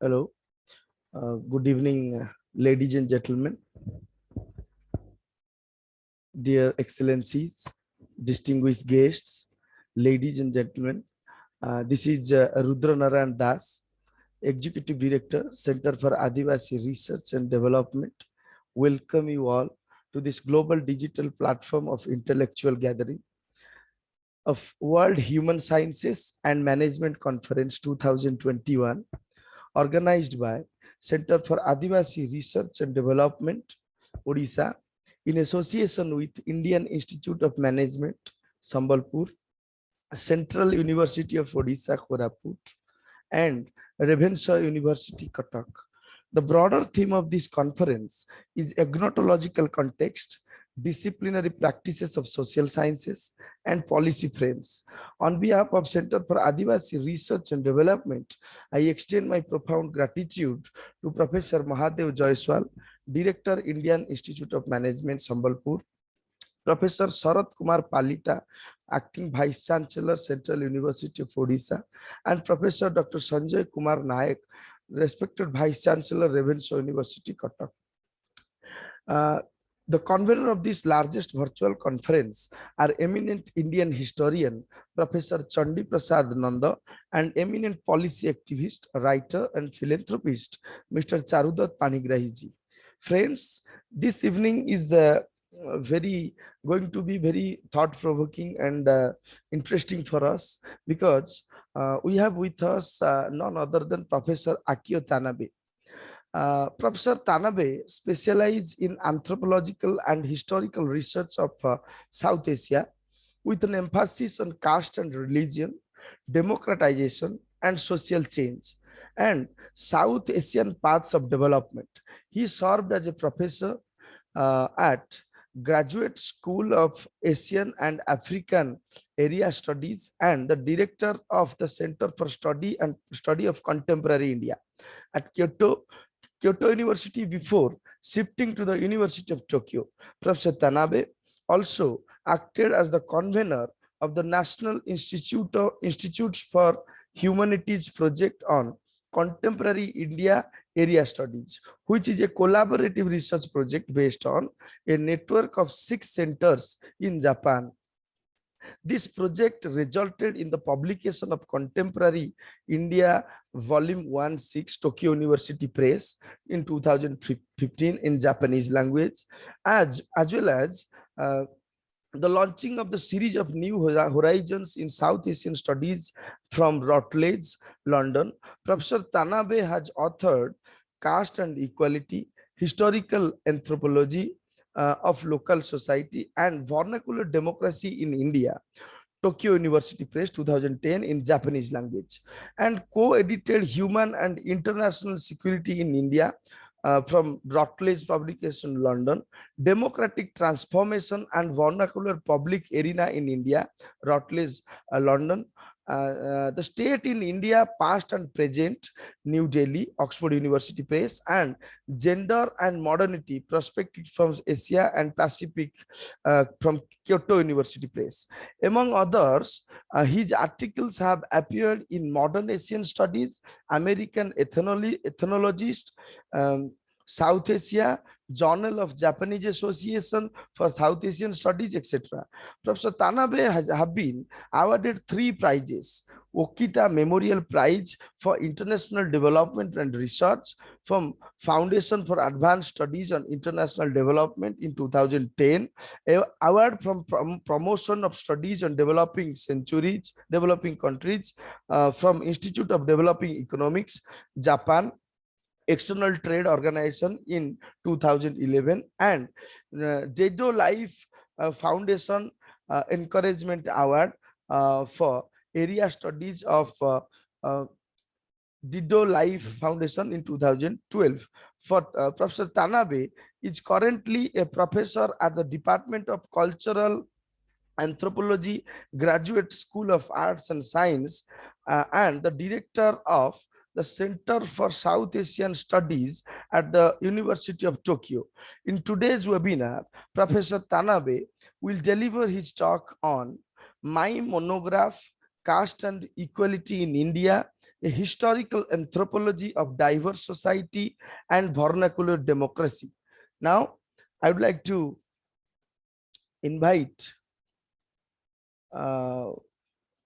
Hello, good evening, ladies and gentlemen, dear excellencies, distinguished guests, ladies and gentlemen. This is Rudra Narayan Das, Executive Director, Center for Adivasi Research and Development. Welcome you all to this global digital platform of intellectual gathering of World Human Sciences and Management Conference 2021, organized by Center for Adivasi Research and Development, Odisha, in association with Indian Institute of Management, Sambalpur, Central University of Odisha, Koraput, and Regeneration University, Cuttack. The broader theme of this conference is agnotological context, disciplinary practices of social sciences, and policy frames. On behalf of Center for Adivasi Research and Development, I extend my profound gratitude to Professor Mahadev Jaiswal, Director, Indian Institute of Management, Sambalpur, Professor Sarat Kumar Palita, Acting Vice Chancellor, Central University of Odisha, and Professor Dr. Sanjay Kumar Nayak, respected Vice Chancellor, Regeneration University, Cuttack. The convener of this largest virtual conference are eminent Indian historian, Professor Chandi Prasad Nanda, and eminent policy activist, writer, and philanthropist, Mr. Charudat Panigrahiji. Friends, this evening is going to be very thought-provoking and interesting for us, because we have with us none other than Professor Akio Tanabe. Professor Tanabe specializes in anthropological and historical research of South Asia, with an emphasis on caste and religion, democratization, and social change, and South Asian paths of development. He served as a professor at Graduate School of Asian and African Area Studies and the director of the Center for Study of Contemporary India at Kyoto University before shifting to the University of Tokyo. Professor Tanabe also acted as the convener of the National Institutes for Humanities project on Contemporary India Area Studies, which is a collaborative research project based on a network of 6 centers in Japan. This project resulted in the publication of Contemporary India Volume 1/6, Tokyo University Press, in 2015 in Japanese language, as well as the launching of the series of New Horizons in South Asian Studies from Routledge, London. Professor Tanabe has authored Caste and Equality, Historical Anthropology of Local Society, and Vernacular Democracy in India, Tokyo University Press, 2010, in Japanese language, and co-edited Human and International Security in India from Routledge Publication, London, Democratic Transformation and Vernacular Public Arena in India, Routledge, London, the State in India, Past and Present, New Delhi, Oxford University Press, and Gender and Modernity, Perspective from Asia and Pacific from Kyoto University Press. Among others, his articles have appeared in Modern Asian Studies, American Ethnologist, South Asia, Journal of Japanese Association for South Asian Studies, etc. Professor Tanabe have been awarded 3 prizes: Okita Memorial Prize for International Development and Research from Foundation for Advanced Studies on International Development in 2010, award from Promotion of Studies on Developing Countries from Institute of Developing Economics, Japan, External Trade Organization in 2011, and Dedo Life Foundation Encouragement Award for Area Studies of Dedo Life Foundation in 2012. For Professor Tanabe is currently a professor at the Department of Cultural Anthropology, Graduate School of Arts and Science, and the director of the Center for South Asian Studies at the University of Tokyo. In today's webinar, Professor Tanabe will deliver his talk on My Monograph, Caste and Equality in India, a historical anthropology of diverse society and vernacular democracy. Now, I would like to invite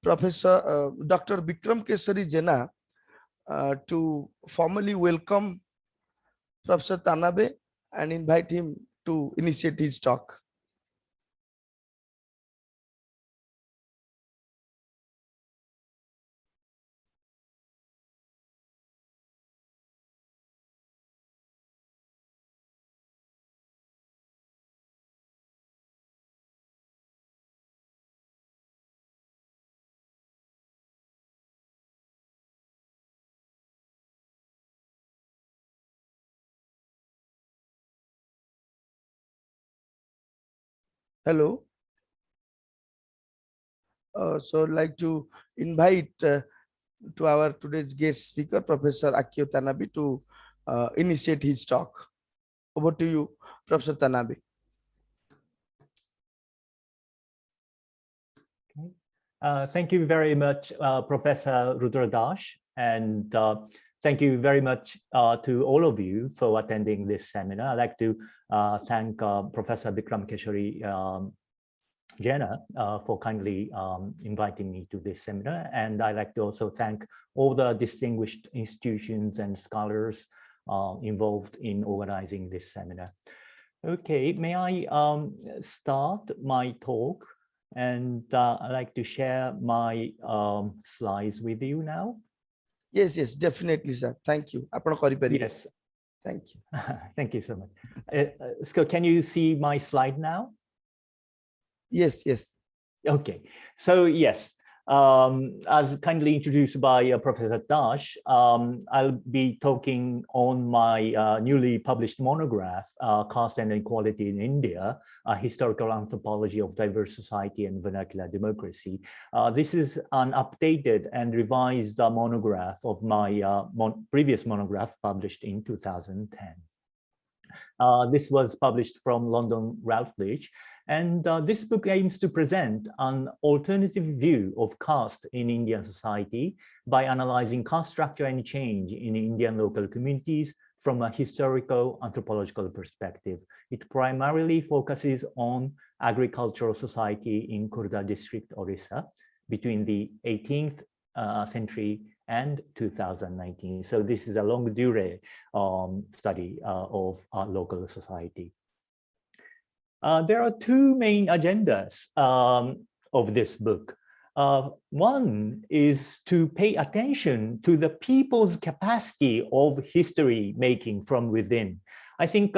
Professor Dr. Bikram Kesari Jena to formally welcome Professor Tanabe and invite him to initiate his talk. Hello. So I'd like to invite to our today's guest speaker, Professor Akio Tanabe, to initiate his talk. Over to you, Professor Tanabe. Thank you very much, Professor Rudradash, and thank you very much to all of you for attending this seminar. I'd like to thank Professor Bikram Kesari Jena for kindly inviting me to this seminar, and I'd like to also thank all the distinguished institutions and scholars involved in organizing this seminar. Okay, may I start my talk? And I'd like to share my slides with you now. Yes, yes, definitely, sir. Thank you. Yes. Thank you. Thank you so much. So can you see my slide now? Yes, yes. Okay. So yes, as kindly introduced by Professor Dash, I'll be talking on my newly published monograph, Caste and Inequality in India, a historical anthropology of diverse society and vernacular democracy. This is an updated and revised monograph of my previous monograph published in 2010. This was published from London Routledge, and this book aims to present an alternative view of caste in Indian society by analyzing caste structure and change in Indian local communities from a historical anthropological perspective. It primarily focuses on agricultural society in Khurda district, Orissa, between the 18th century and 2019. So this is a longue durée study of local society. There are two main agendas of this book. One is to pay attention to the people's capacity of history making from within. I think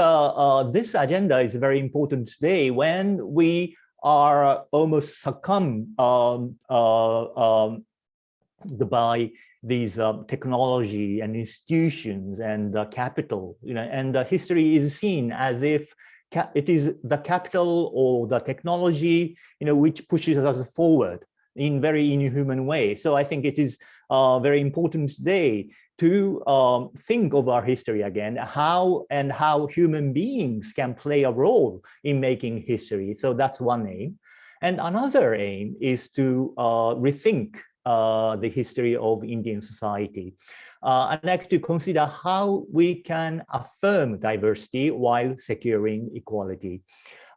this agenda is very important today when we are almost succumbed by these technology and institutions and capital, and history is seen as if it is the capital or the technology, which pushes us forward in very inhuman way. So I think it is very important today to think of our history again, how human beings can play a role in making history. So that's one aim. And another aim is to rethink the history of Indian society. I'd like to consider how we can affirm diversity while securing equality.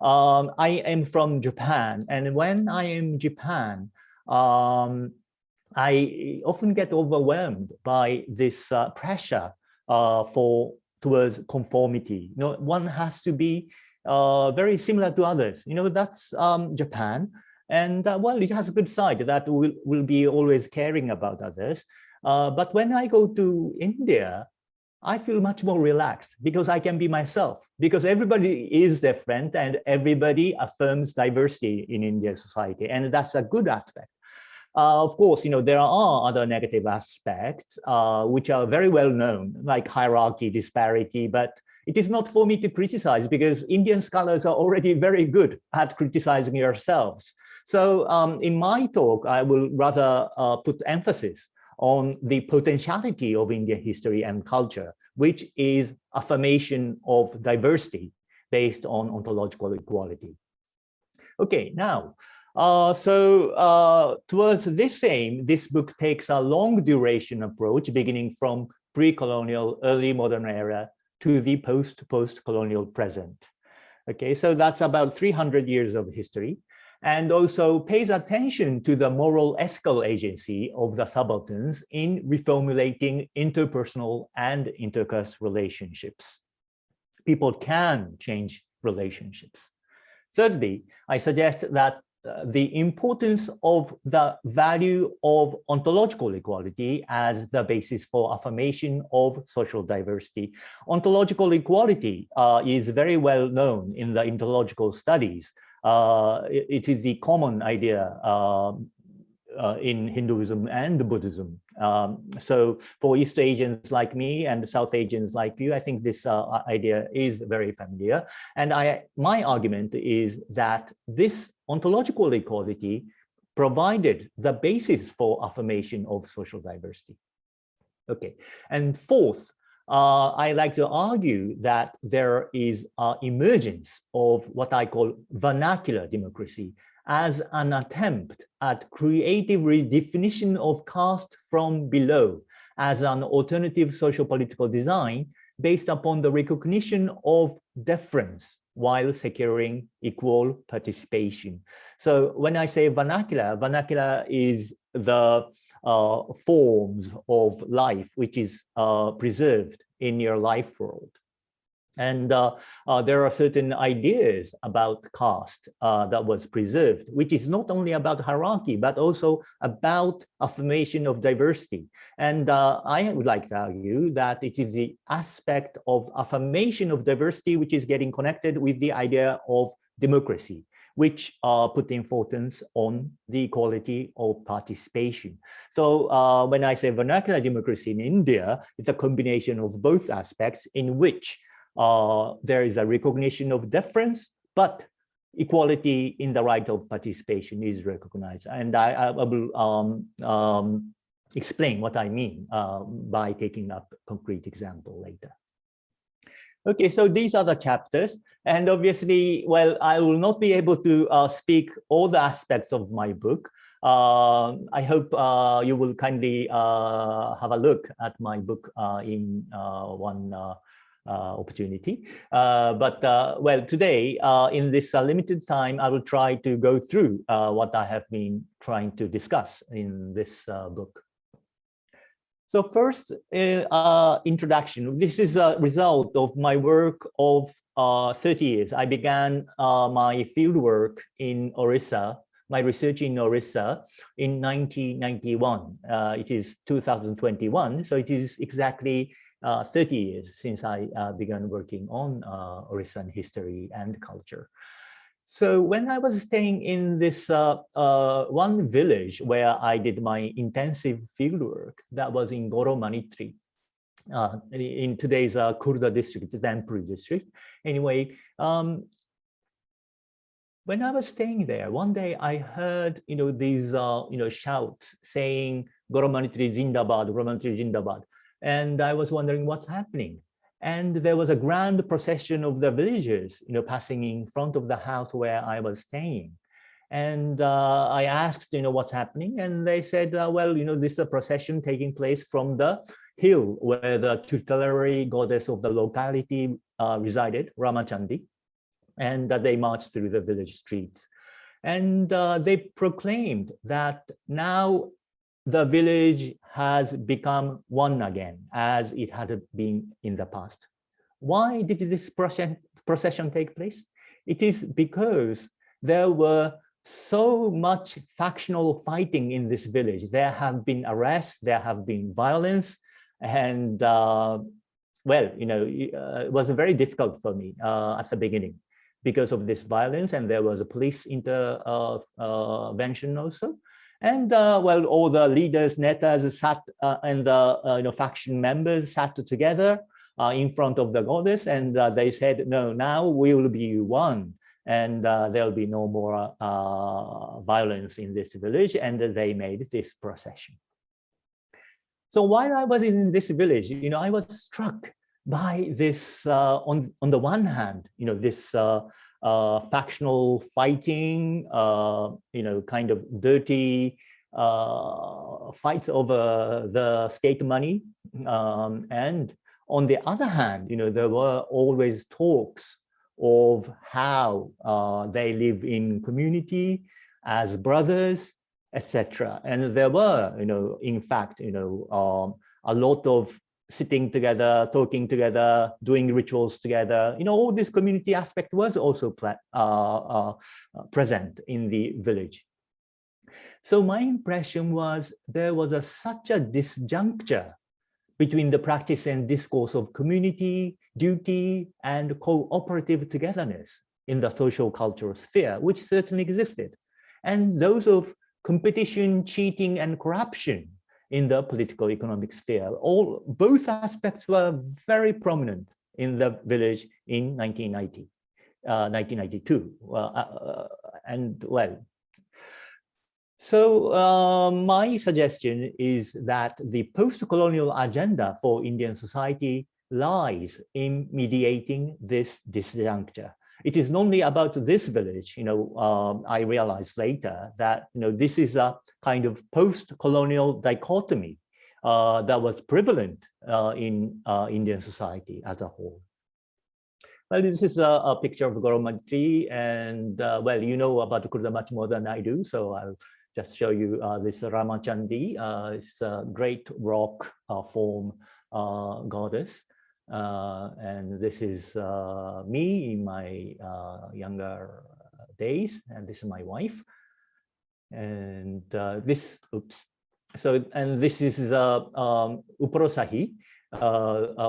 I am from Japan, and when I am in Japan, I often get overwhelmed by this pressure towards conformity. One has to be very similar to others. That's Japan. And well, it has a good side that we'll be always caring about others. But when I go to India, I feel much more relaxed because I can be myself, because everybody is different and everybody affirms diversity in Indian society. And that's a good aspect. Of course, there are other negative aspects which are very well known, like hierarchy, disparity, but it is not for me to criticize because Indian scholars are already very good at criticizing yourselves. So in my talk, I will rather put emphasis on the potentiality of Indian history and culture, which is affirmation of diversity based on ontological equality. Okay, now, Towards this aim, this book takes a long duration approach, beginning from pre-colonial, early modern era to the post-colonial present. Okay, so that's about 300 years of history, and also pays attention to the moral ethical agency of the subalterns in reformulating interpersonal and intercaste relationships. People can change relationships. Thirdly, I suggest that the importance of the value of ontological equality as the basis for affirmation of social diversity. Ontological equality is very well known in the ontological studies. It is the common idea in Hinduism and Buddhism. So for East Asians like me and South Asians like you, I think this idea is very familiar. And my argument is that this ontological equality provided the basis for affirmation of social diversity. Okay, and fourth, I like to argue that there is an emergence of what I call vernacular democracy as an attempt at creative redefinition of caste from below as an alternative socio-political design based upon the recognition of deference while securing equal participation. So when I say vernacular, vernacular is the forms of life which is preserved in your life world. And there are certain ideas about caste that was preserved, which is not only about hierarchy, but also about affirmation of diversity. And I would like to argue that it is the aspect of affirmation of diversity which is getting connected with the idea of democracy, which put the importance on the equality of participation. So when I say vernacular democracy in India, it's a combination of both aspects in which there is a recognition of deference, but equality in the right of participation is recognized. And I will explain what I mean by taking up a concrete example later. Okay, so these are the chapters. And obviously, well, I will not be able to speak all the aspects of my book. I hope you will kindly have a look at my book in one opportunity. Well, today, in this limited time, I will try to go through what I have been trying to discuss in this book. So first, introduction. This is a result of my work of 30 years. I began my field work in Orissa, my research in Orissa in 1991. It is 2021, so it is exactly 30 years since I began working on Orissan history and culture. So when I was staying in this one village where I did my intensive fieldwork, that was in Goromanitri, in today's Kurda district, Zampuri district. Anyway, when I was staying there, one day I heard, these, shouts saying Goromanitri Zindabad, Goromanitri Zindabad. And I was wondering what's happening. And there was a grand procession of the villagers, passing in front of the house where I was staying. And I asked, what's happening? And they said, well, this is a procession taking place from the hill where the tutelary goddess of the locality resided, Ramachandi. And they marched through the village streets. And they proclaimed that now the village has become one again, as it had been in the past. Why did this procession take place? It is because there were so much factional fighting in this village. There have been arrests, there have been violence, and well, it was very difficult for me at the beginning because of this violence, and there was a police intervention also. And well, all the leaders, netas sat and the faction members sat together in front of the goddess, and they said, no, now we will be one, and there will be no more violence in this village, and they made this procession. So while I was in this village, I was struck by this, on the one hand, this factional fighting, kind of dirty fights over the state money. And on the other hand, there were always talks of how they live in community as brothers, etc. And there were, in fact, a lot of sitting together, talking together, doing rituals together. All this community aspect was also present in the village. So my impression was there was such a disjuncture between the practice and discourse of community, duty, and cooperative togetherness in the social cultural sphere, which certainly existed, and those of competition, cheating, and corruption in the political economic sphere. Both aspects were very prominent in the village in 1992. So my suggestion is that the post-colonial agenda for Indian society lies in mediating this disjuncture. It is not only about this village. I realized later that this is a kind of post-colonial dichotomy that was prevalent in Indian society as a whole. Well, this is a picture of Goromati, and well, you know about Kurda much more than I do, so I'll just show you this Ramachandi. It's a great rock form goddess. And this is me in my younger days, and this is my wife. And this, oops. So, and this is Uporosahi,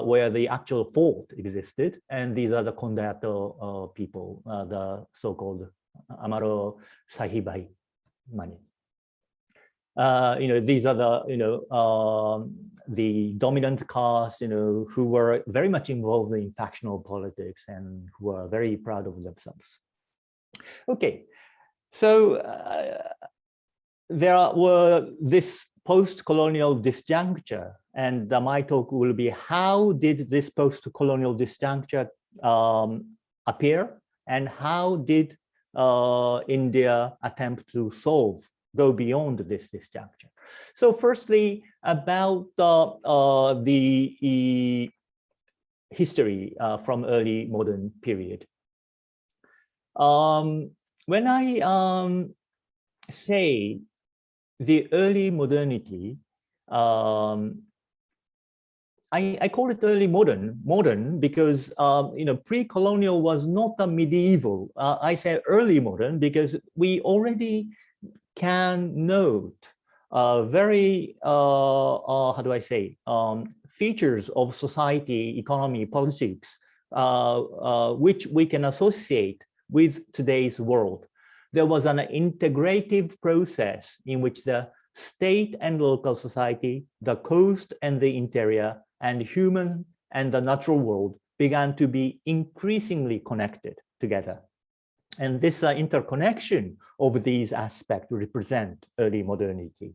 where the actual fort existed, and these are the Kondayato people, the so-called Amaro Sahibai Mani. These are the dominant caste, who were very much involved in factional politics and who were very proud of themselves. Okay, so there were this post-colonial disjuncture, and my talk will be how did this post-colonial disjuncture appear, and how did India attempt to go beyond this disjuncture. So firstly, about the history from early modern period. When I say the early modernity, I call it early modern because pre-colonial was not a medieval. I say early modern because we already can note very, how do I say, features of society, economy, politics, which we can associate with today's world. There was an integrative process in which the state and local society, the coast and the interior, and human and the natural world began to be increasingly connected together. And this interconnection of these aspects represent early modernity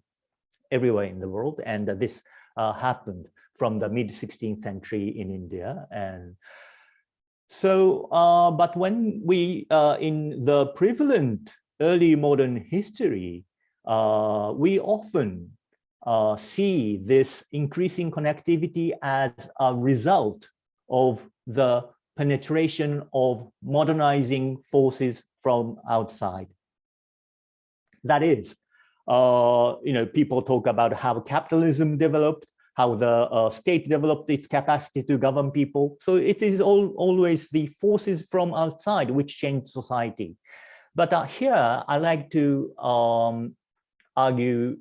everywhere in the world. And this happened from the mid-16th century in India. And so, but when we, in the prevalent early modern history, we often see this increasing connectivity as a result of the penetration of modernizing forces from outside. That is, people talk about how capitalism developed, how the state developed its capacity to govern people. So it is always the forces from outside which change society. But here I like to argue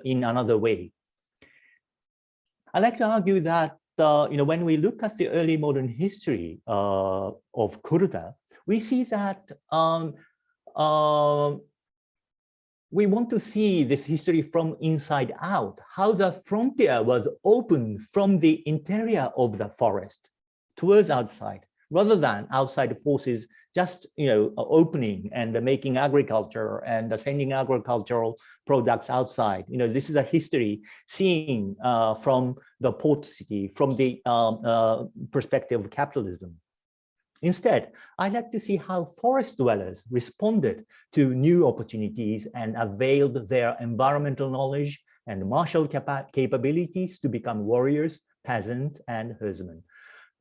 in another way. I like to argue that when we look at the early modern history of Kurda, we see that we want to see this history from inside out, how the frontier was opened from the interior of the forest towards outside, rather than outside forces just opening and making agriculture and sending agricultural products outside. This is a history seen from the port city, from the perspective of capitalism. Instead, I'd like to see how forest dwellers responded to new opportunities and availed their environmental knowledge and martial capabilities to become warriors, peasants, and herdsmen.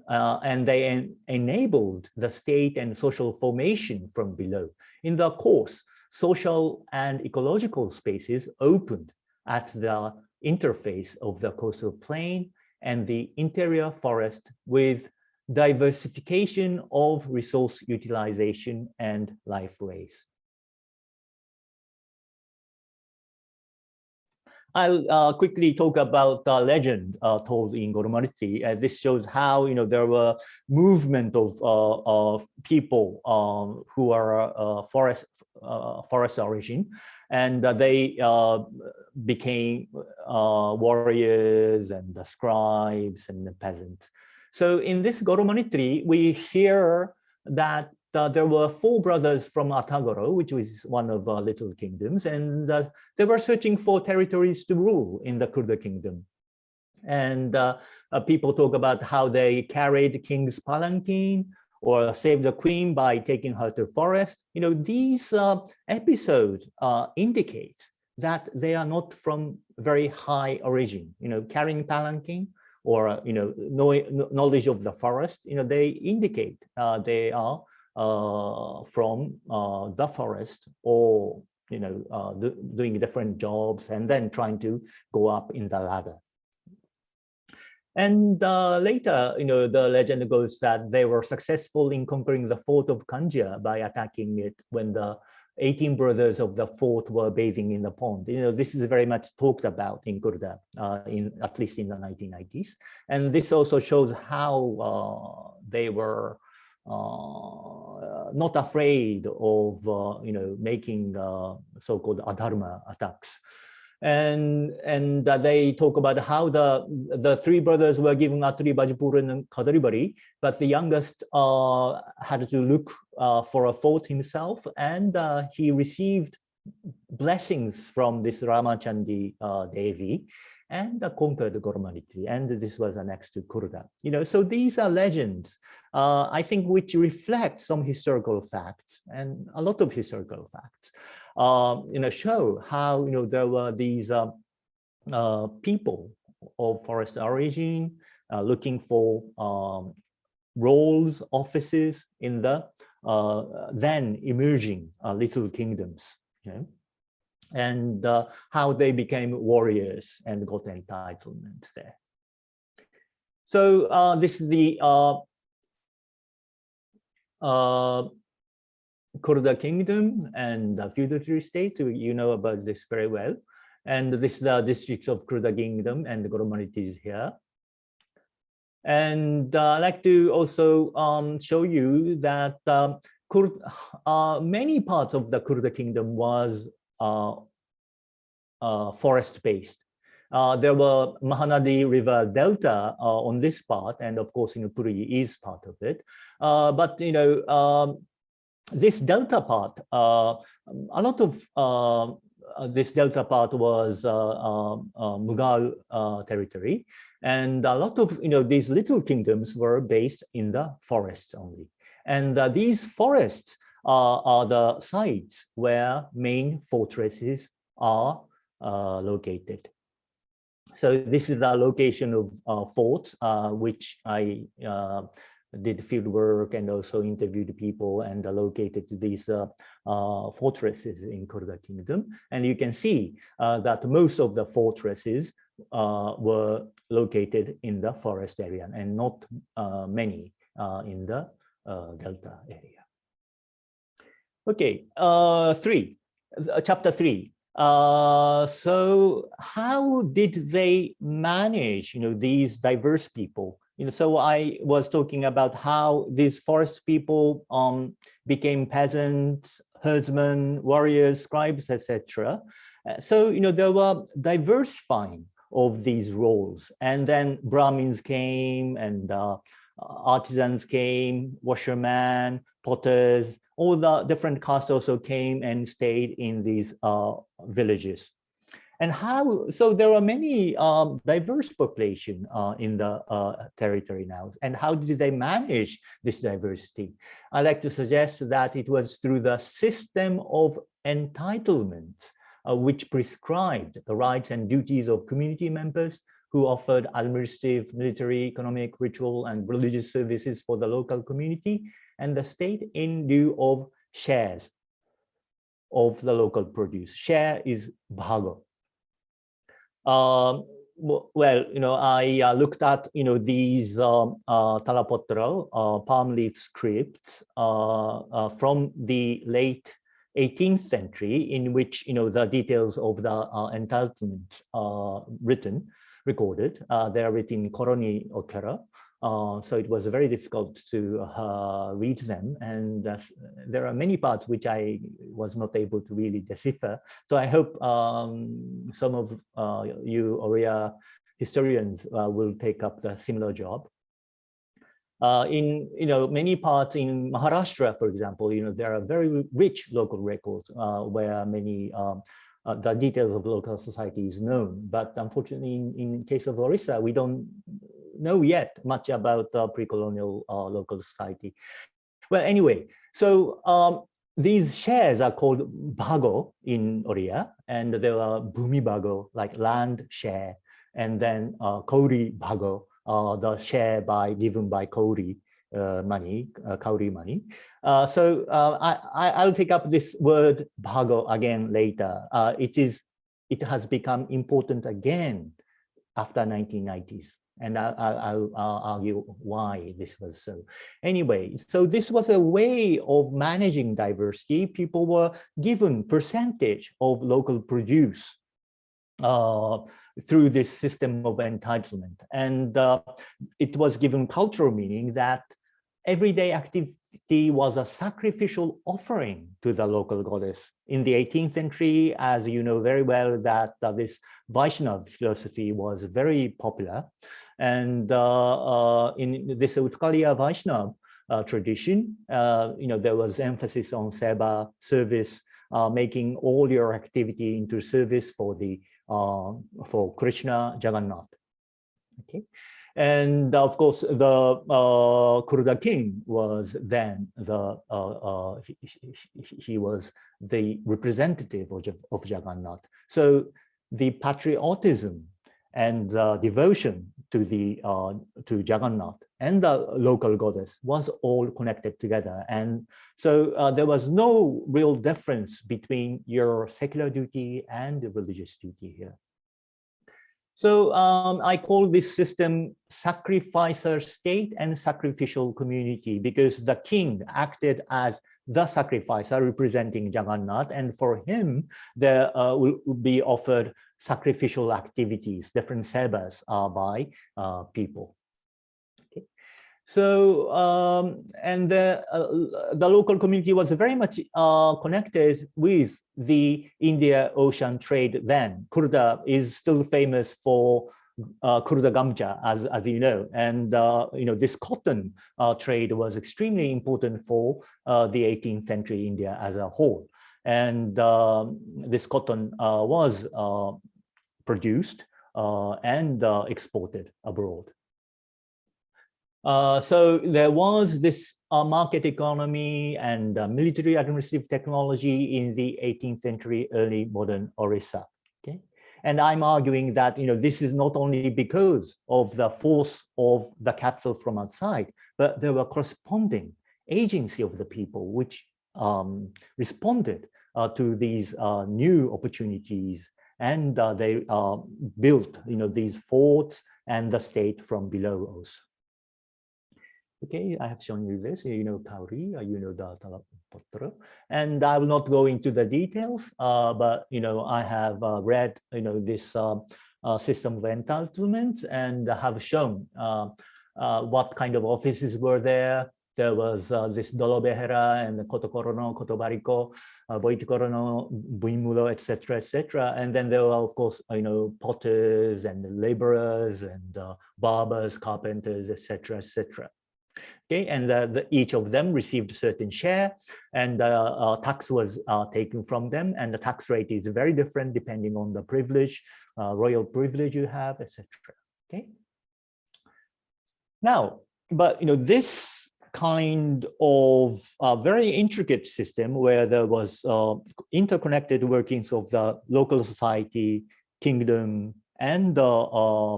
And they enabled the state and social formation from below. In the course, social and ecological spaces opened at the interface of the coastal plain and the interior forest with diversification of resource utilization and life rays. I'll quickly talk about the legend told in Goromariti. This shows how there were movement of people who are forest origin, and they became warriors and the scribes and the peasants. So in this Goromariti, we hear that there were 4 brothers from Atagoro, which was one of the little kingdoms, and they were searching for territories to rule in the Kurda kingdom. And people talk about how they carried the king's palanquin or saved the queen by taking her to forest. These episodes indicate that they are not from very high origin. Carrying palanquin or knowledge of the forest, they indicate they are from the forest, or doing different jobs and then trying to go up in the ladder. And later, the legend goes that they were successful in conquering the fort of Kanjia by attacking it when the 18 brothers of the fort were bathing in the pond. This is very much talked about in Kurda, at least in the 1990s. And this also shows how they were not afraid of making so-called adharma attacks. And they talk about how the 3 brothers were given Atri, Bajpur, and Kadaribari, but the youngest had to look for a fort himself, and he received blessings from this Ramachandi Devi, and conquered Goromariti, and this was annexed to Kurda. So these are legends, I think, which reflect some historical facts, and a lot of historical facts, show how there were these people of forest origin looking for roles, offices in the then emerging little kingdoms. And how they became warriors and got entitlement there. So this is the Kurda kingdom and the feudatory states. So you know about this very well. And this is the districts of Kurda kingdom, and the Goromariti is here. And I'd like to also show you that many parts of the Kurda kingdom was forest-based. There were Mahanadi River Delta on this part, and of course, Puri is part of it. But this Delta part, a lot of this Delta part was Mughal territory, and a lot of these little kingdoms were based in the forests only. And these forests are the sites where main fortresses are located. So this is the location of forts, which I did field work and also interviewed people and located these fortresses in Kurda kingdom. And you can see that most of the fortresses were located in the forest area, and not many in the delta area. Okay, chapter 3. So how did they manage, these diverse people? So I was talking about how these forest people became peasants, herdsmen, warriors, scribes, etc. So there were diversifying of these roles, and then Brahmins came, and artisans came, washermen, potters, all the different castes also came and stayed in these villages. And how, so there are many diverse population in the territory now. And how did they manage this diversity? I like to suggest that it was through the system of entitlement, which prescribed the rights and duties of community members who offered administrative, military, economic, ritual, and religious services for the local community, and the state in lieu of shares of the local produce. Share is bhago. Well, I looked at, these Talapotra, palm leaf scripts from the late 18th century, in which, the details of the entitlement recorded. They are written in Koroni Okera. So it was very difficult to read them, and there are many parts which I was not able to really decipher. So I hope some of you Oriya historians will take up the similar job. In many parts in Maharashtra, for example, there are very rich local records where many the details of local society is known. But unfortunately, in case of Orissa, we don't know yet much about pre-colonial local society. Well, anyway, so these shares are called bhago in Oriya, and there are bhumi bhago, like land share, and then kauri bhago, the share given by kauri money, kauri money. So I'll take up this word bhago again later. It has become important again after 1990s. And I'll argue why this was so. Anyway, so this was a way of managing diversity. People were given percentage of local produce through this system of entitlement. And it was given cultural meaning that everyday activity was a sacrificial offering to the local goddess. In the 18th century, as you know very well, that this Vaishnava philosophy was very popular. And in this Utkaliya Vaishnava tradition, there was emphasis on seva, service, making all your activity into service for the for Krishna Jagannath. Okay. And of course, the Kuruda king was then he was the representative of Jagannath. So the patriotism and devotion to to Jagannath and the local goddess was all connected together. And so there was no real difference between your secular duty and the religious duty here. So I call this system sacrificer state and sacrificial community, because the king acted as the sacrificer representing Jagannath, and for him there will be offered sacrificial activities, different sebas by people. Okay. So and the local community was very much connected with the India-Ocean trade then. Kuruda is still famous for Kuruda Gamcha, as you know, and this cotton trade was extremely important for the 18th century India as a whole. And this cotton was produced and exported abroad. So there was this market economy and military administrative technology in the 18th century early modern Orissa. Okay, and I'm arguing that this is not only because of the force of the capital from outside, but there were corresponding agency of the people which responded to these new opportunities, and they built these forts and the state from below also. Okay, I have shown you this, Kauri, the Talapotra, and I will not go into the details, but I have read this system of entitlement and have shown what kind of offices were there. There was this Dolobehera and the Kotokorono, Kotobariko, Boitikorono, Buimulo, etc., etc. And then there were, of course, potters and laborers and barbers, carpenters, etc., etc. Okay, and each of them received a certain share, and tax was taken from them, and the tax rate is very different depending on the privilege, royal privilege you have, etc. Okay. Now, but this kind of very intricate system where there was interconnected workings of the local society, kingdom, and the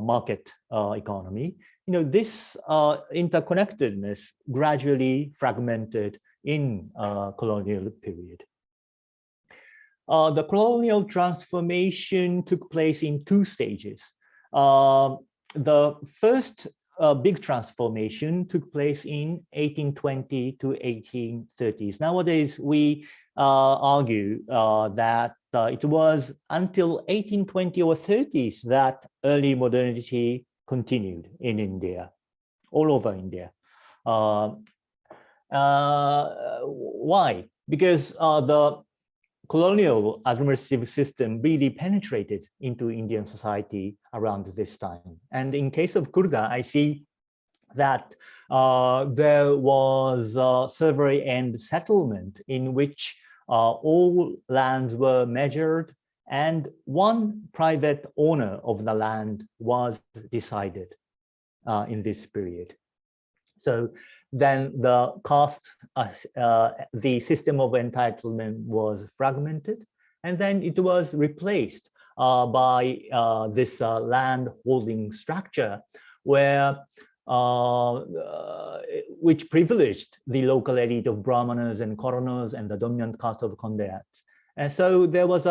market economy, this interconnectedness gradually fragmented in colonial period. The colonial transformation took place in two stages. The first big transformation took place in 1820 to 1830s. Nowadays, we argue that it was until 1820 or 30s that early modernity continued in India, all over India. Why? Because the colonial administrative system really penetrated into Indian society around this time. And in case of Kurga, I see that there was a survey and settlement in which all lands were measured and one private owner of the land was decided in this period. So then the caste, the system of entitlement was fragmented, and then it was replaced by this land holding structure, where which privileged the local elite of Brahmanas and coroners and the dominant caste of Kondayats. And so there was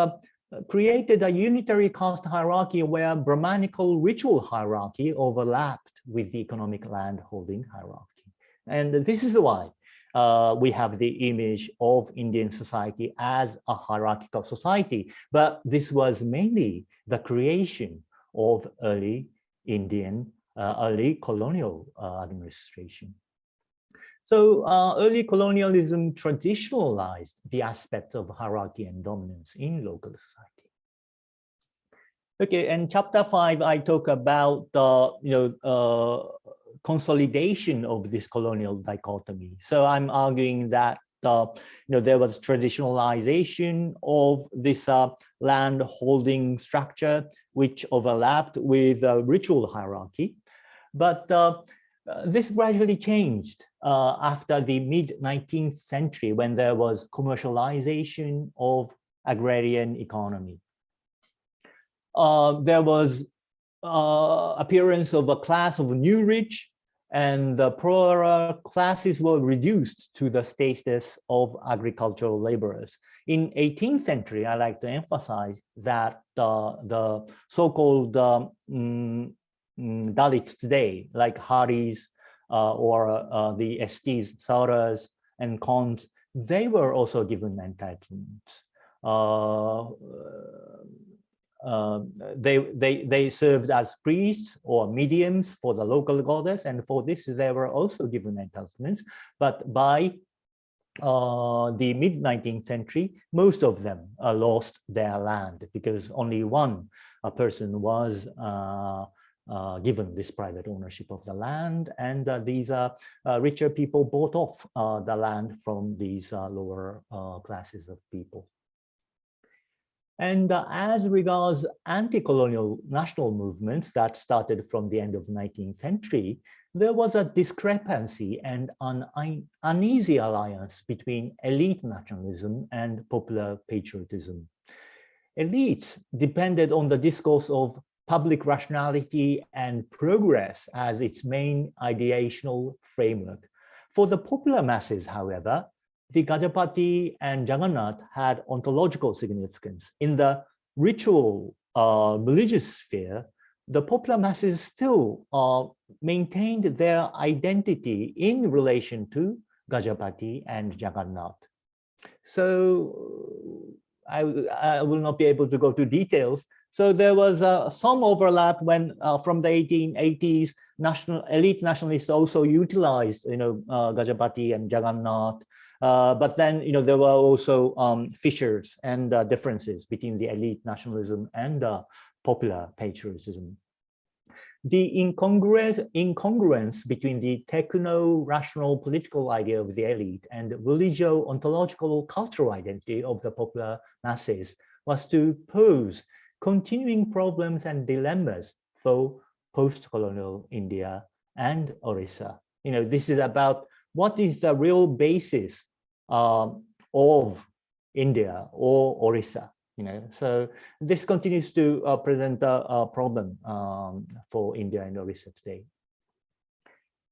created a unitary caste hierarchy where Brahmanical ritual hierarchy overlapped with the economic land holding hierarchy. And this is why we have the image of Indian society as a hierarchical society. But this was mainly the creation of early Indian, early colonial administration. So early colonialism traditionalized the aspects of hierarchy and dominance in local society. Okay, and chapter 5, I talk about consolidation of this colonial dichotomy. So I'm arguing that there was traditionalization of this land holding structure, which overlapped with ritual hierarchy. But this gradually changed after the mid-19th century, when there was commercialization of agrarian economy. There was appearance of a class of new rich, and the poorer classes were reduced to the status of agricultural laborers. In 18th century, I like to emphasize that the so-called Dalits today, like Haris or the STs, Sauras and Khons, they were also given entitlements. They served as priests or mediums for the local goddess, and for this they were also given entitlements. But by the mid-19th century, most of them lost their land because only one person was given this private ownership of the land, and these richer people bought off the land from these lower classes of people. And as regards anti-colonial national movements that started from the end of the 19th century, there was a discrepancy and an uneasy alliance between elite nationalism and popular patriotism. Elites depended on the discourse of public rationality and progress as its main ideational framework. For the popular masses, however, the Gajapati and Jagannath had ontological significance. In the ritual religious sphere, the popular masses still maintained their identity in relation to Gajapati and Jagannath. So I will not be able to go to details. So there was some overlap when from the 1880s, elite nationalists also utilized Gajapati and Jagannath. But then, there were also fissures and differences between the elite nationalism and popular patriotism. the incongruence between the techno-rational political idea of the elite and religio-ontological cultural identity of the popular masses was to pose continuing problems and dilemmas for post-colonial India and Orissa. This is about what is the real basis of India or Orissa. So this continues to present a problem for India and Orissa today.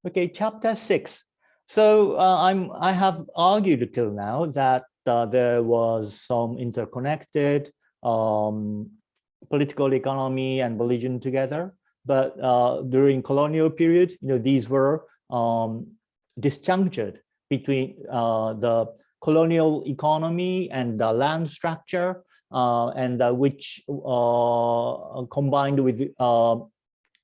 Okay, chapter 6. So I have argued till now that there was some interconnected political economy and religion together, but during colonial period, these were disjunctured between the colonial economy and the land structure, and which combined with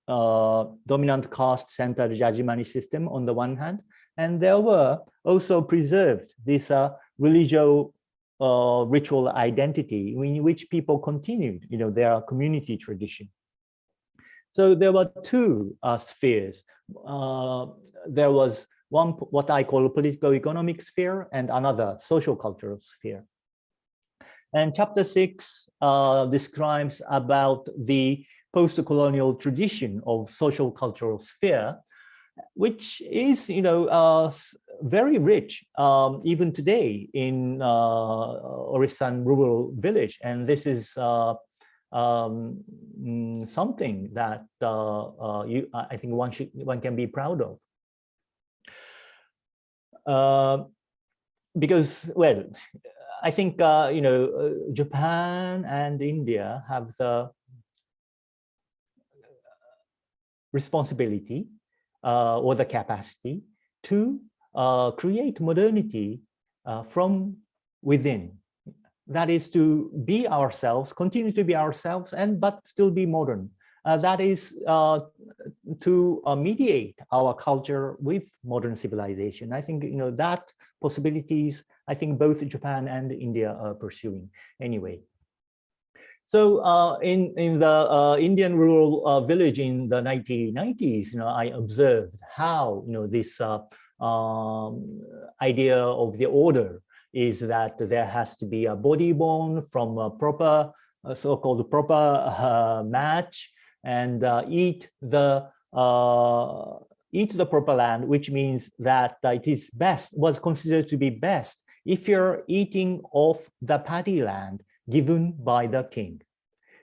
dominant caste-centered Jajimani system on the one hand, and there were also preserved this religio ritual identity in which people continued, their community tradition. So there were two spheres. There was one, what I call a political economic sphere, and another social cultural sphere. And chapter 6 describes about the post-colonial tradition of social cultural sphere, which is, very rich even today in Orissan rural village. And this is something that I think one can be proud of. Because, well, I think Japan and India have the responsibility or the capacity to create modernity from within. That is to be ourselves, continue to be ourselves, but still be modern. That is to mediate our culture with modern civilization. I think that possibilities, I think both Japan and India are pursuing anyway. So in the Indian rural village in the 1990s, I observed how this idea of the order is that there has to be a body born from a proper, so-called proper match, and eat the proper land, which means that it is best, was considered to be best if you're eating off the paddy land given by the king.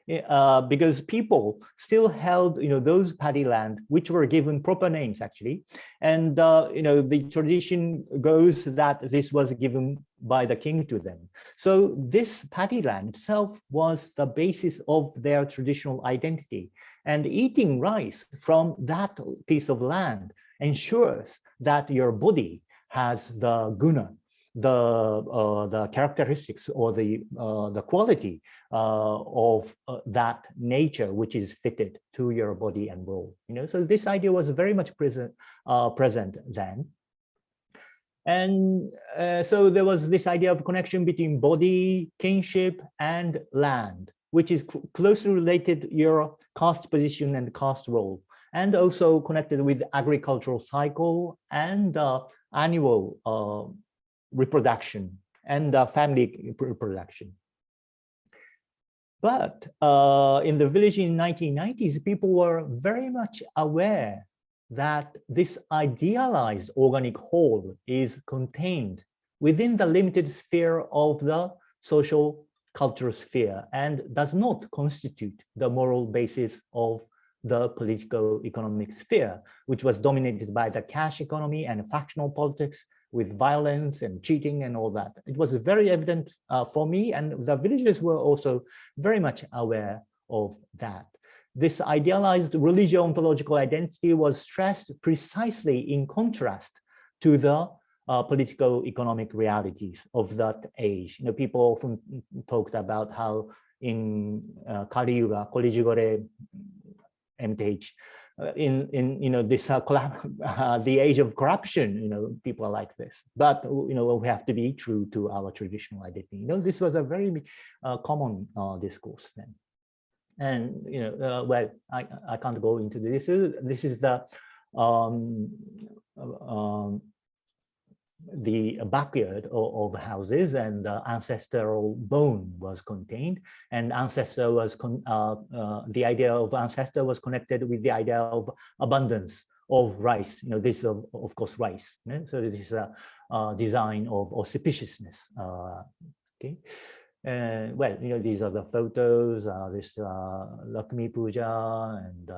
Because people still held, those paddy land, which were given proper names actually, and the tradition goes that this was given by the king to them. So this paddy land itself was the basis of their traditional identity, and eating rice from that piece of land ensures that your body has the guna, the characteristics or the quality of that nature which is fitted to your body and role. So this idea was very much present then. And so there was this idea of connection between body, kinship, and land, which is closely related your caste position and caste role, and also connected with agricultural cycle and annual reproduction and family reproduction. But in the village in 1990s, people were very much aware that this idealized organic whole is contained within the limited sphere of the social cultural sphere and does not constitute the moral basis of the political economic sphere, which was dominated by the cash economy and factional politics with violence and cheating and all that. It was very evident for me, and the villagers were also very much aware of that. This idealized religio-ontological identity was stressed precisely in contrast to the political economic realities of that age. people often talked about how in Kali Yuga, Kolijigore MTH, in this the age of corruption, people are like this. But we have to be true to our traditional identity. This was a very common discourse then. And well, I can't go into this. This is the backyard of houses, and the ancestral bone was contained, and ancestor was the idea of ancestor was connected with the idea of abundance of rice. This of course rice. So this is a design of auspiciousness. Okay. Well, these are the photos. This Lakshmi Puja and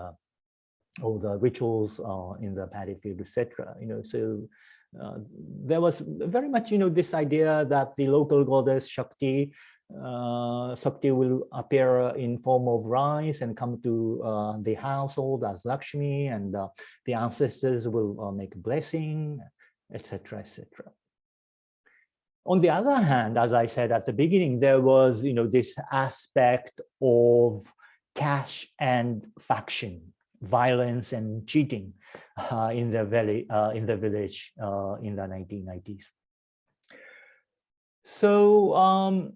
all the rituals in the paddy field, etc. So there was very much, this idea that the local goddess Shakti will appear in form of rice and come to the household as Lakshmi, and the ancestors will make a blessing, etc., etc. On the other hand, as I said at the beginning, there was, this aspect of cash and faction, violence and cheating in the village in the 1990s. So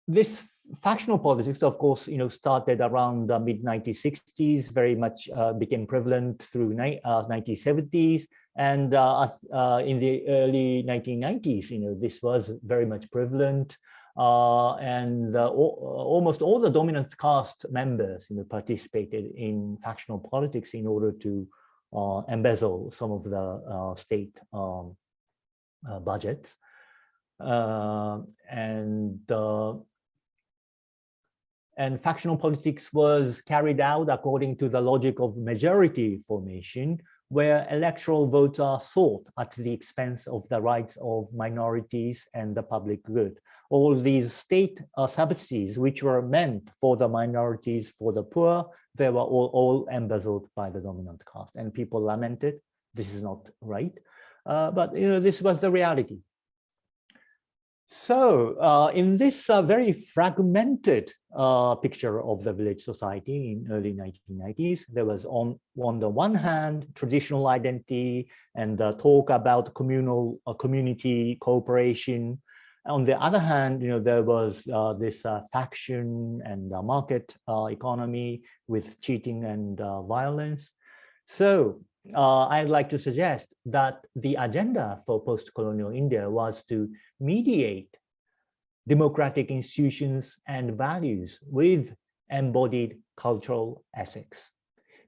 this factional politics, of course, started around the mid-1960s, very much became prevalent through 1970s, and in the early 1990s, this was very much prevalent. And almost all the dominant caste members participated in factional politics in order to embezzle some of the state budgets. And factional politics was carried out according to the logic of majority formation, where electoral votes are sought at the expense of the rights of minorities and the public good. All these state subsidies, which were meant for the minorities, for the poor, they were all embezzled by the dominant caste. And people lamented, this is not right. But this was the reality. So in this very fragmented picture of the village society in early 1990s, there was on the one hand traditional identity and the talk about communal community cooperation. On the other hand, there was this faction and market economy with cheating and violence. So I'd like to suggest that the agenda for post-colonial India was to mediate democratic institutions and values with embodied cultural ethics.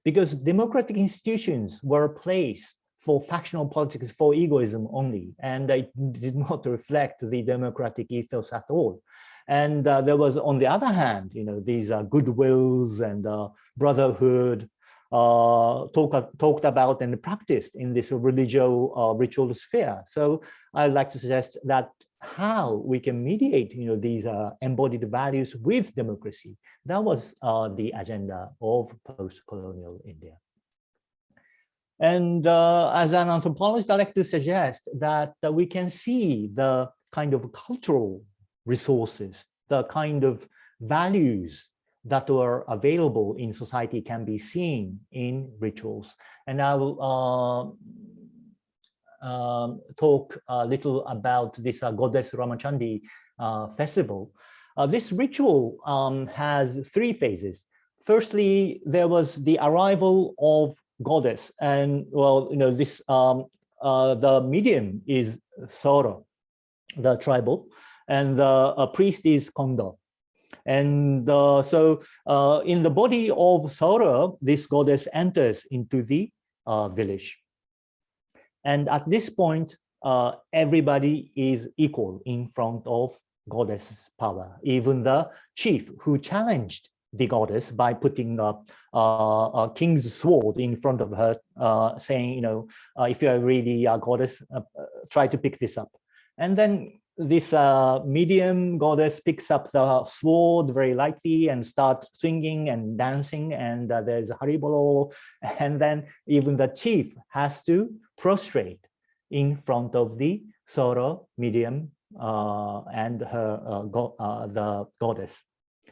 Because democratic institutions were a place for factional politics, for egoism only, and it did not reflect the democratic ethos at all. And there was, on the other hand, these goodwills and brotherhood talked about and practiced in this ritual sphere. So I'd like to suggest that how we can mediate, these embodied values with democracy. That was the agenda of post-colonial India. And as an anthropologist, I'd like to suggest that we can see the kind of cultural resources, the kind of values that were available in society can be seen in rituals. And I will talk a little about this goddess Ramachandi festival. This ritual has three phases. Firstly, there was the arrival of goddess, and well, this the medium is Sora, the tribal, and the priest is Konda. And so in the body of Sora, this goddess enters into the village. And at this point, everybody is equal in front of goddess's power. Even the chief who challenged the goddess by putting a king's sword in front of her, saying, if you're really a goddess, try to pick this up. And then this medium goddess picks up the sword very lightly and starts swinging and dancing, and there's a haribolo, and then even the chief has to prostrate in front of the Sora medium and her the goddess.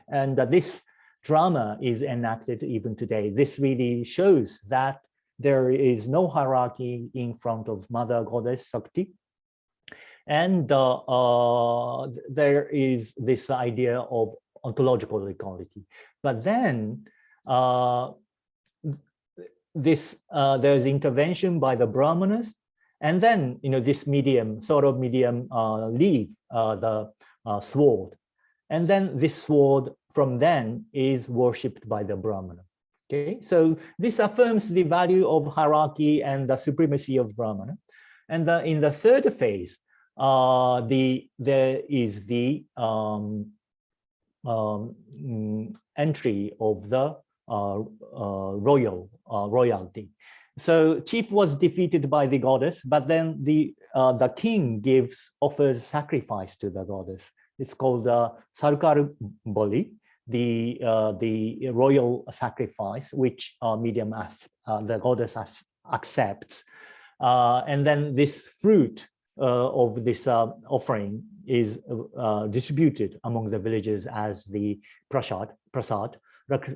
And this drama is enacted even today. This really shows that there is no hierarchy in front of Mother Goddess Shakti. And there is this idea of ontological equality. But then there's intervention by the Brahmanas, and then this medium leave the sword, and then this sword from then is worshipped by the Brahmana. Okay, so this affirms the value of hierarchy and the supremacy of Brahmana. And in the third phase, there is the entry of the royalty. So chief was defeated by the goddess, but then the king offers sacrifice to the goddess. It's called Sarkar Boli, the royal sacrifice, which the goddess accepts. And then this fruit of this offering is distributed among the villagers as the prasad,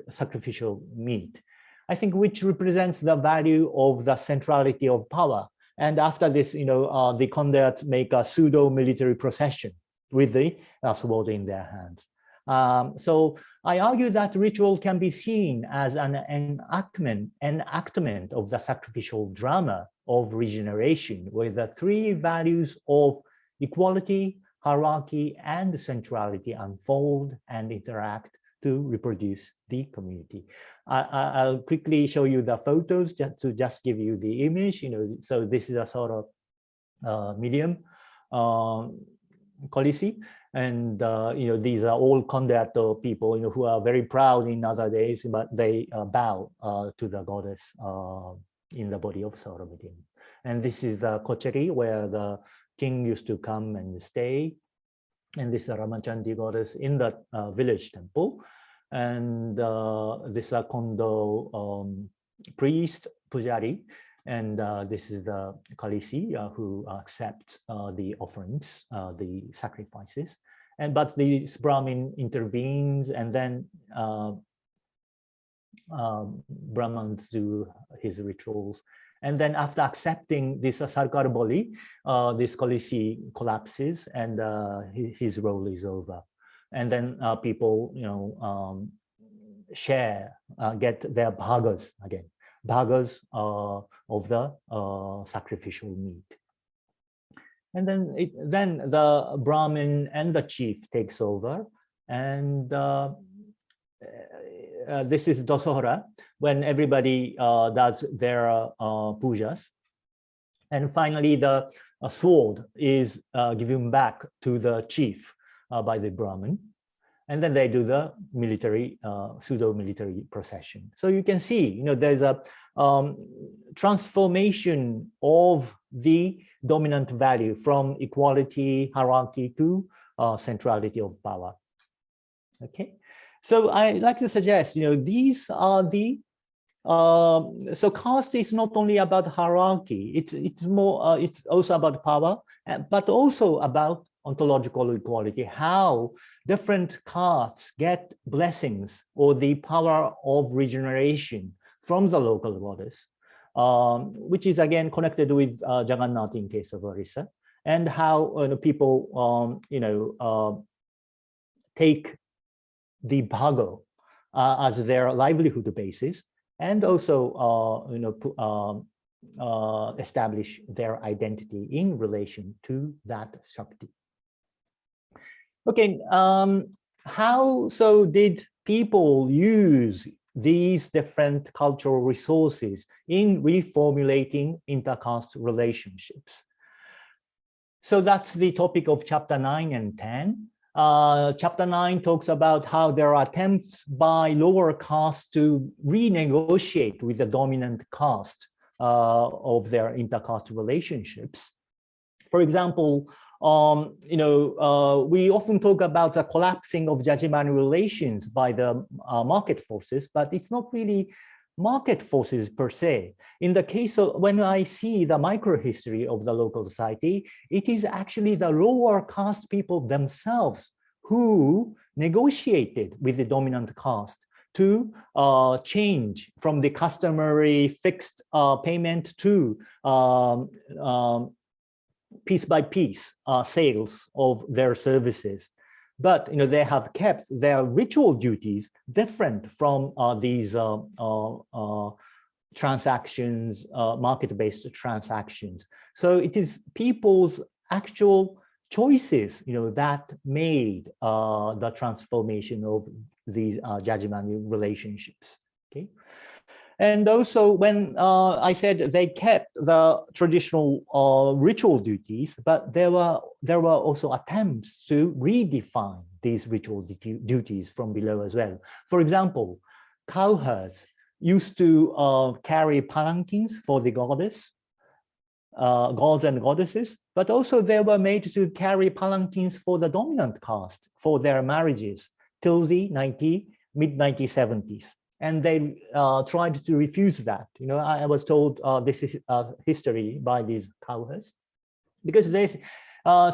sacrificial meat. I think which represents the value of the centrality of power. And after this, the converts make a pseudo-military procession with the sword in their hands. So I argue that ritual can be seen as an enactment of the sacrificial drama of regeneration, where the three values of equality, hierarchy, and centrality unfold and interact to reproduce the community. I'll quickly show you the photos to just give you the image. So this is a sort of medium Colisi, and these are all Condato people, who are very proud in other days, but they bow to the goddess in the body of Sorobidin. And this is a kocheri where the king used to come and stay. And this is a Ramachandi goddess in the village temple. And this is a Kondo priest, Pujari. And this is the Kalisi who accepts the offerings, the sacrifices. But the Brahmin intervenes, and then Brahmans do his rituals. And then after accepting this Sarkar Boli, this Kalisi collapses, and his role is over. And then people, get their bhagas again. Bhagas of the sacrificial meat. And then the Brahmin and the chief takes over. And this is Dasahara, when everybody does their pujas. And finally, the sword is given back to the chief by the Brahmin. And then they do the military, pseudo-military procession. So you can see, there's a transformation of the dominant value from equality, hierarchy to centrality of power. Okay, so I like to suggest, these are the so caste is not only about hierarchy; it's more, it's also about power, but also about ontological equality, how different castes get blessings or the power of regeneration from the local goddess, which is again connected with Jagannath in case of Orissa, and how people take the bhago as their livelihood basis, and also establish their identity in relation to that Shakti. Okay, how so did people use these different cultural resources in reformulating intercaste relationships? So that's the topic of chapter 9 and 10. Chapter 9 talks about how there are attempts by lower castes to renegotiate with the dominant caste of their intercaste relationships. For example, we often talk about the collapsing of judgment relations by the market forces, but it's not really market forces per se. In the case of when I see the microhistory of the local society, it is actually the lower caste people themselves who negotiated with the dominant caste to change from the customary fixed payment to piece by piece sales of their services. but they have kept their ritual duties different from these transactions, market-based transactions. So it is people's actual choices, that made the transformation of these judgmental relationships. Okay. And also, when I said they kept the traditional ritual duties, but there were also attempts to redefine these ritual duties from below as well. For example, cowherds used to carry palanquins for the gods and goddesses, but also they were made to carry palanquins for the dominant caste for their marriages till the mid-1970s. And they tried to refuse that. I was told this is history by these cowherds, because they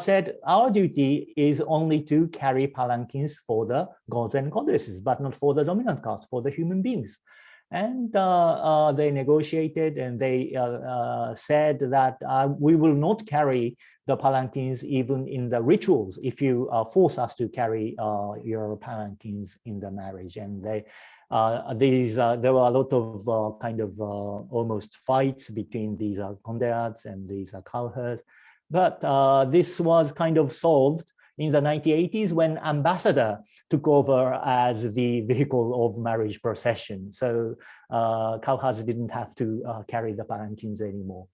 said our duty is only to carry palanquins for the gods and goddesses, but not for the dominant caste, for the human beings. And they negotiated, and they said that we will not carry the palanquins even in the rituals if you force us to carry your palanquins in the marriage. And they there were a lot of almost fights between these condeats and these cowherds, but this was kind of solved in the 1980s when ambassador took over as the vehicle of marriage procession. So cowherds didn't have to carry the palanquins anymore.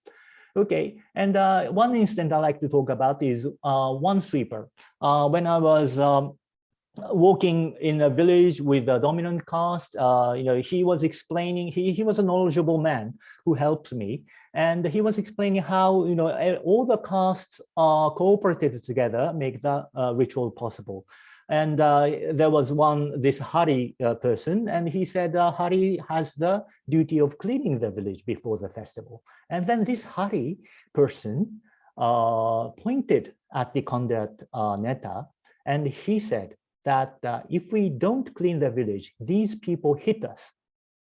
Okay, and one incident I like to talk about is one sweeper. When I was walking in a village with a dominant caste, he was explaining, he was a knowledgeable man who helped me. And he was explaining how, all the castes cooperated together, make the ritual possible. And there was this Hari person, and he said Hari has the duty of cleaning the village before the festival. And then this Hari person pointed at the Condet Neta, and he said that if we don't clean the village, these people hit us.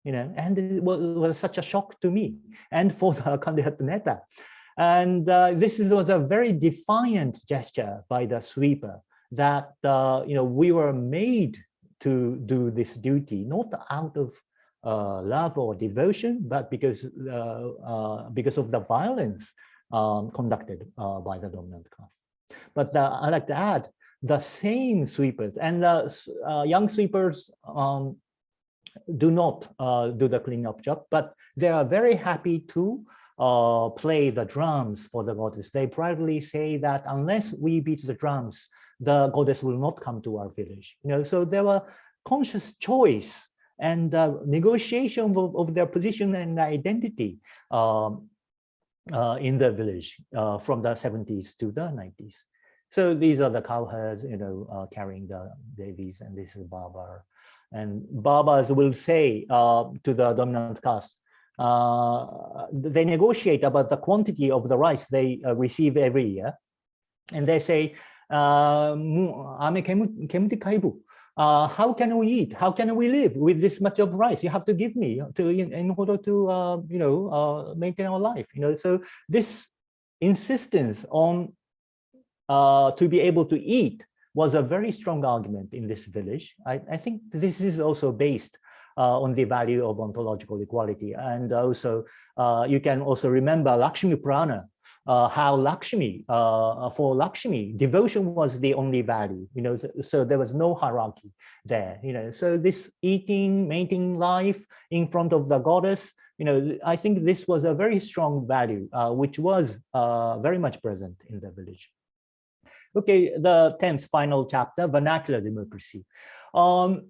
And it was such a shock to me and for the Condet Neta. And this was a very defiant gesture by the sweeper that, we were made to do this duty, not out of love or devotion, but because of the violence conducted by the dominant caste. But I'd like to add, the same sweepers and young sweepers do not do the cleanup job, but they are very happy to play the drums for the goddess. They proudly say that unless we beat the drums, the goddess will not come to our village. So there were conscious choice and negotiation of their position and identity in the village from the 70s to the 90s. So these are the cowherds, carrying the babies, and this is Baba. And Babas will say to the dominant caste, they negotiate about the quantity of the rice they receive every year. And they say, how can we eat? How can we live with this much of rice? You have to give me in order to maintain our life. So this insistence on to be able to eat was a very strong argument in this village. I think this is also based on the value of ontological equality. And also, you can also remember Lakshmi Purana, how Lakshmi, for Lakshmi, devotion was the only value, so there was no hierarchy there, So this eating, maintaining life in front of the goddess, I think this was a very strong value, which was very much present in the village. Okay, the 10th final chapter, Vernacular Democracy. I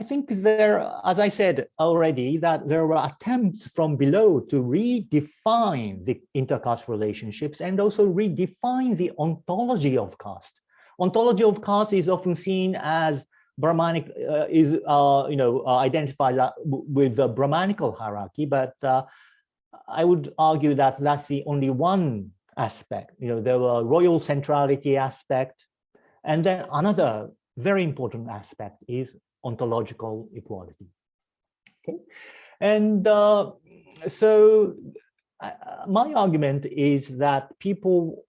think there, as I said already, that there were attempts from below to redefine the intercaste relationships and also redefine the ontology of caste. Ontology of caste is often seen as Brahmanic, identified with the Brahmanical hierarchy, but I would argue that that's the only one aspect. There were royal centrality aspect, and then another very important aspect is ontological equality. Okay, and so my argument is that people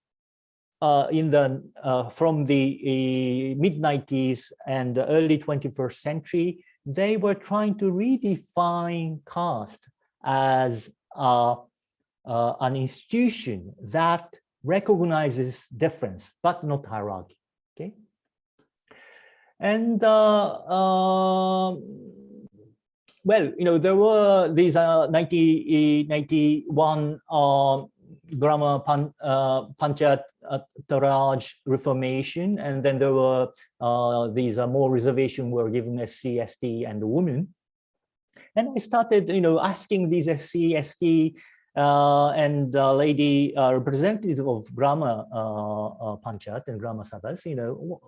from the mid-90s and the early 21st century, they were trying to redefine caste as an institution that recognizes difference, but not hierarchy. Okay. And well, there were these 1991 grammar Panchayat Raj reformation, and then there were these more reservation were given SC, ST, and women. And I started, asking these SC, ST, and lady representative of Grama Panchayat and Grama Sabhas,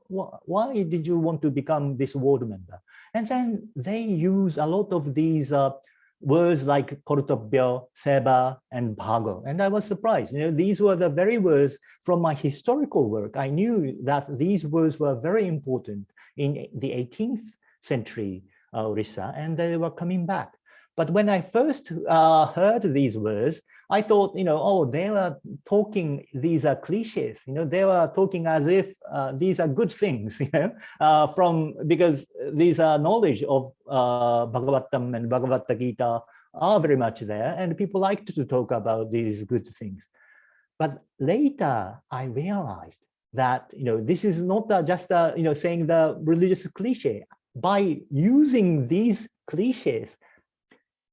why did you want to become this ward member? And then they use a lot of these words like Kortobya, Seva, and Bhago. And I was surprised. These were the very words from my historical work. I knew that these words were very important in the 18th century Orissa, and they were coming back. But when I first heard these words, I thought, oh, they were talking, these are cliches, they were talking as if these are good things, because these are knowledge of Bhagavatam and Bhagavad Gita are very much there, and people like to talk about these good things. But later I realized that, this is not just, saying the religious cliche. By using these cliches,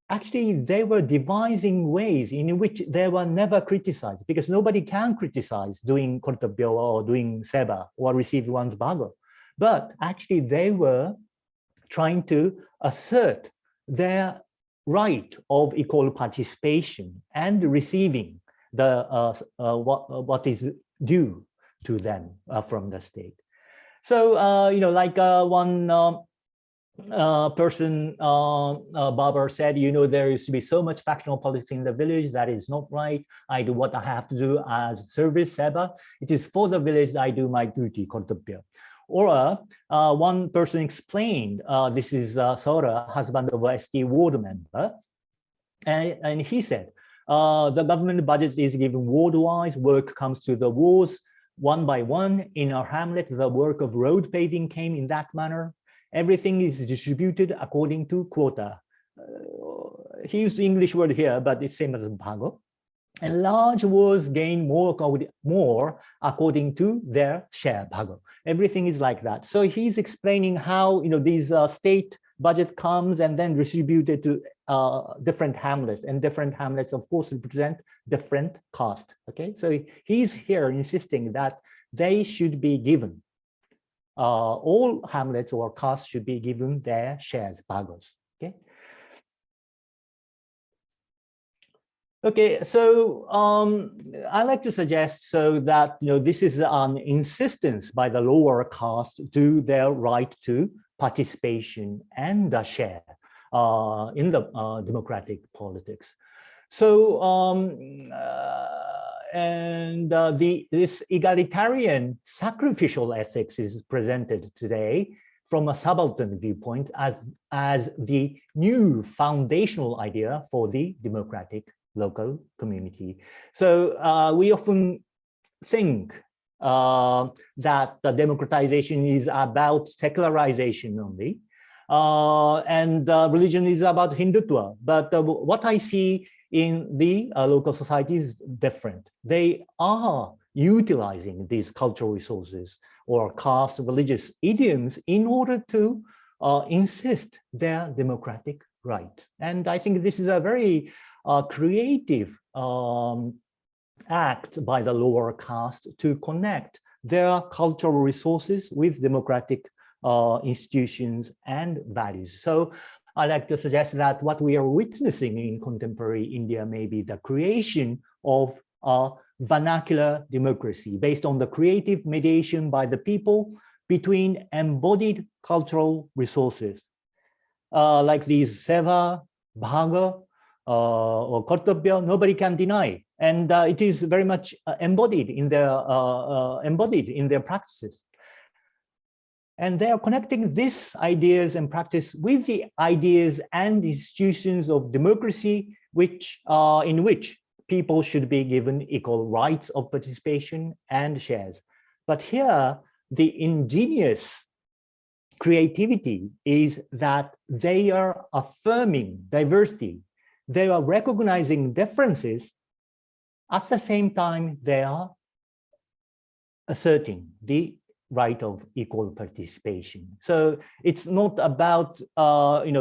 actually, they were devising ways in which they were never criticized, because nobody can criticize doing Kortobya or doing Seva or receive one's bhago. But actually, they were trying to assert their right of equal participation and receiving the what is due to them from the state. So, like one person, Babar said, there used to be so much factional politics in the village. That is not right. I do what I have to do as service, seva. It is for the village I do my duty, Kortobya. Or one person explained, this is Sora, husband of a ST ward member, and he said, the government budget is given ward-wise, work comes to the wards one by one. In our hamlet, the work of road paving came in that manner. Everything is distributed according to quota. He used the English word here, but it's same as bhago. And large wards gain more according to their share bhago. Everything is like that. So he's explaining how these state budget comes and then distributed to different hamlets, and different hamlets, of course, represent different caste. Okay, so he's here insisting that they should be given. All hamlets or castes should be given their shares, bhagos. Okay. Okay, so I like to suggest that this is an insistence by the lower caste to their right to participation and a share in the democratic politics. So this egalitarian sacrificial ethics is presented today from a subaltern viewpoint as the new foundational idea for the democratic local community. So we often think that the democratization is about secularization only, and religion is about Hindutva. But what I see in the local society is different. They are utilizing these cultural resources or caste religious idioms in order to insist their democratic right. And I think this is a very creative act by the lower caste to connect their cultural resources with democratic institutions and values. So I like to suggest that what we are witnessing in contemporary India may be the creation of a vernacular democracy based on the creative mediation by the people between embodied cultural resources, like these seva, bhaga, or kortobya, nobody can deny. And it is very much embodied in their practices. And they are connecting these ideas and practice with the ideas and institutions of democracy, in which people should be given equal rights of participation and shares. But here, the ingenious creativity is that they are affirming diversity. They are recognizing differences. At the same time, they are asserting the right of equal participation. So it's not about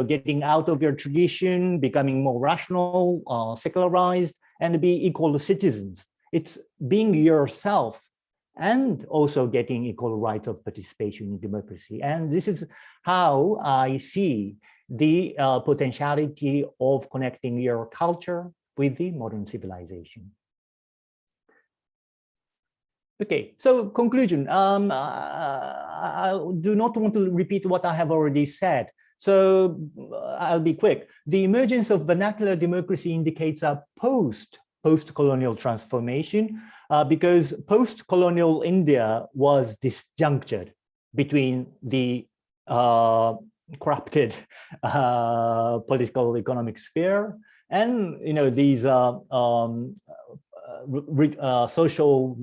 getting out of your tradition, becoming more rational, secularized, and be equal citizens. It's being yourself and also getting equal rights of participation in democracy. And this is how I see the potentiality of connecting your culture with the modern civilization. Okay, so conclusion. I do not want to repeat what I have already said, so I'll be quick. The emergence of vernacular democracy indicates a post-colonial transformation because post-colonial India was disjunctured between the corrupted political economic sphere and these social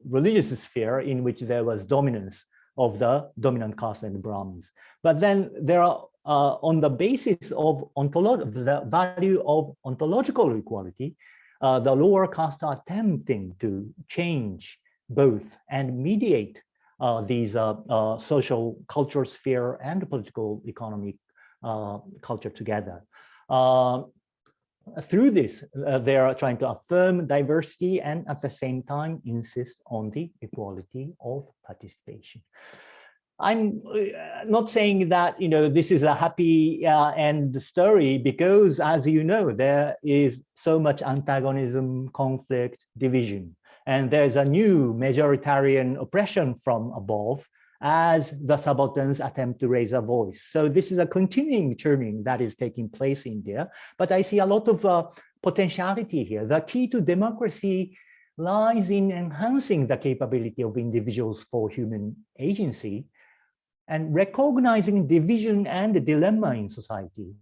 religious sphere in which there was dominance of the dominant caste and Brahmins. But then there are, on the basis of the value of ontological equality, the lower castes are attempting to change both and mediate these social culture sphere and political economic culture together. Through this, they are trying to affirm diversity and at the same time insist on the equality of participation. I'm not saying that this is a happy end story because, as you know, there is so much antagonism, conflict, division, and there's a new majoritarian oppression from above as the subalterns attempt to raise a voice. So this is a continuing churning that is taking place in India, but I see a lot of potentiality here. The key to democracy lies in enhancing the capability of individuals for human agency and recognizing division and dilemma in society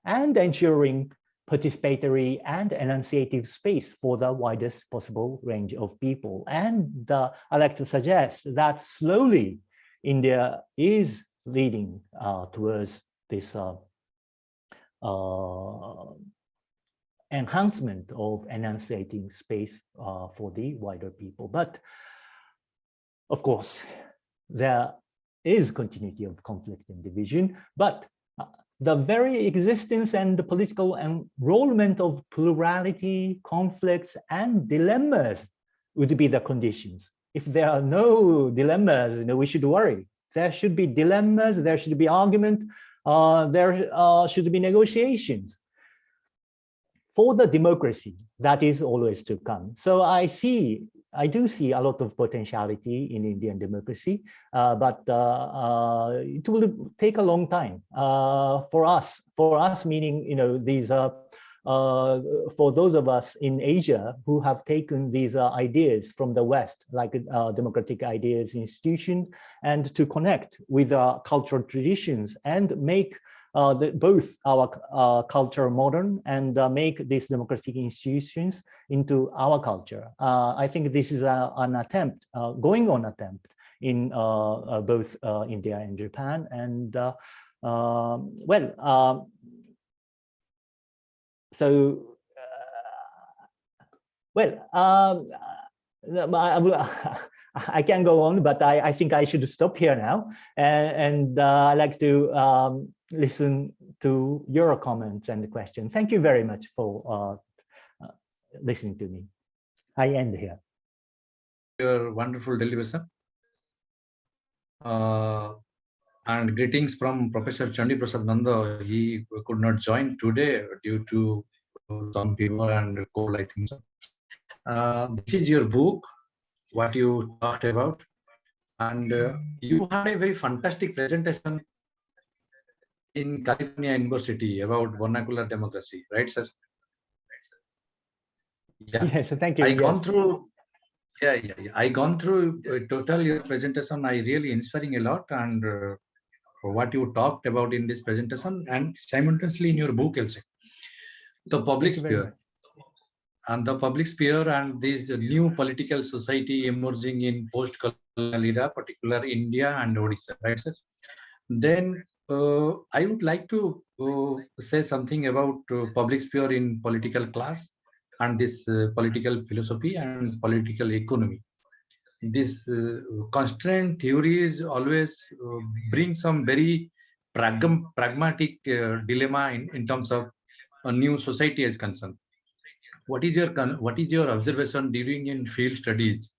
and ensuring participatory and enunciative space for the widest possible range of people. And I like to suggest that slowly India is leading towards this enhancement of enunciating space for the wider people. But of course, there is continuity of conflict and division, but the very existence and the political enrollment of plurality, conflicts, and dilemmas would be the conditions. If there are no dilemmas, we should worry. There should be dilemmas, there should be argument, there should be negotiations for the democracy that is always to come. So I do see a lot of potentiality in Indian democracy, but it will take a long time for us. For us, meaning these for those of us in Asia who have taken these ideas from the West, like democratic ideas, institutions, and to connect with our cultural traditions and make both our culture modern and make these democratic institutions into our culture. I think this is an attempt, going on attempt in both India and Japan. And I can go on, but I think I should stop here now. And I'd like to listen to your comments and questions. Thank you very much for listening to me. I end here. Your wonderful delivery. And greetings from Professor Chandi Prasad Nanda. He could not join today due to some fever and cold, I think so. This is your book, what you talked about. And you had a very fantastic presentation in California University about vernacular democracy, right, sir? Yeah. Yes, thank you. I gone through. Yeah. I gone through total your presentation. I really inspiring a lot, and for what you talked about in this presentation, and simultaneously in your book also, the public sphere. and the public sphere and this new political society emerging in post-colonial era, particular India and Odisha, right, sir? Then I would like to say something about public sphere in political class and this political philosophy and political economy. This constraint theories always bring some very pragmatic dilemma in terms of a new society is concerned. What is your observation during in field studies?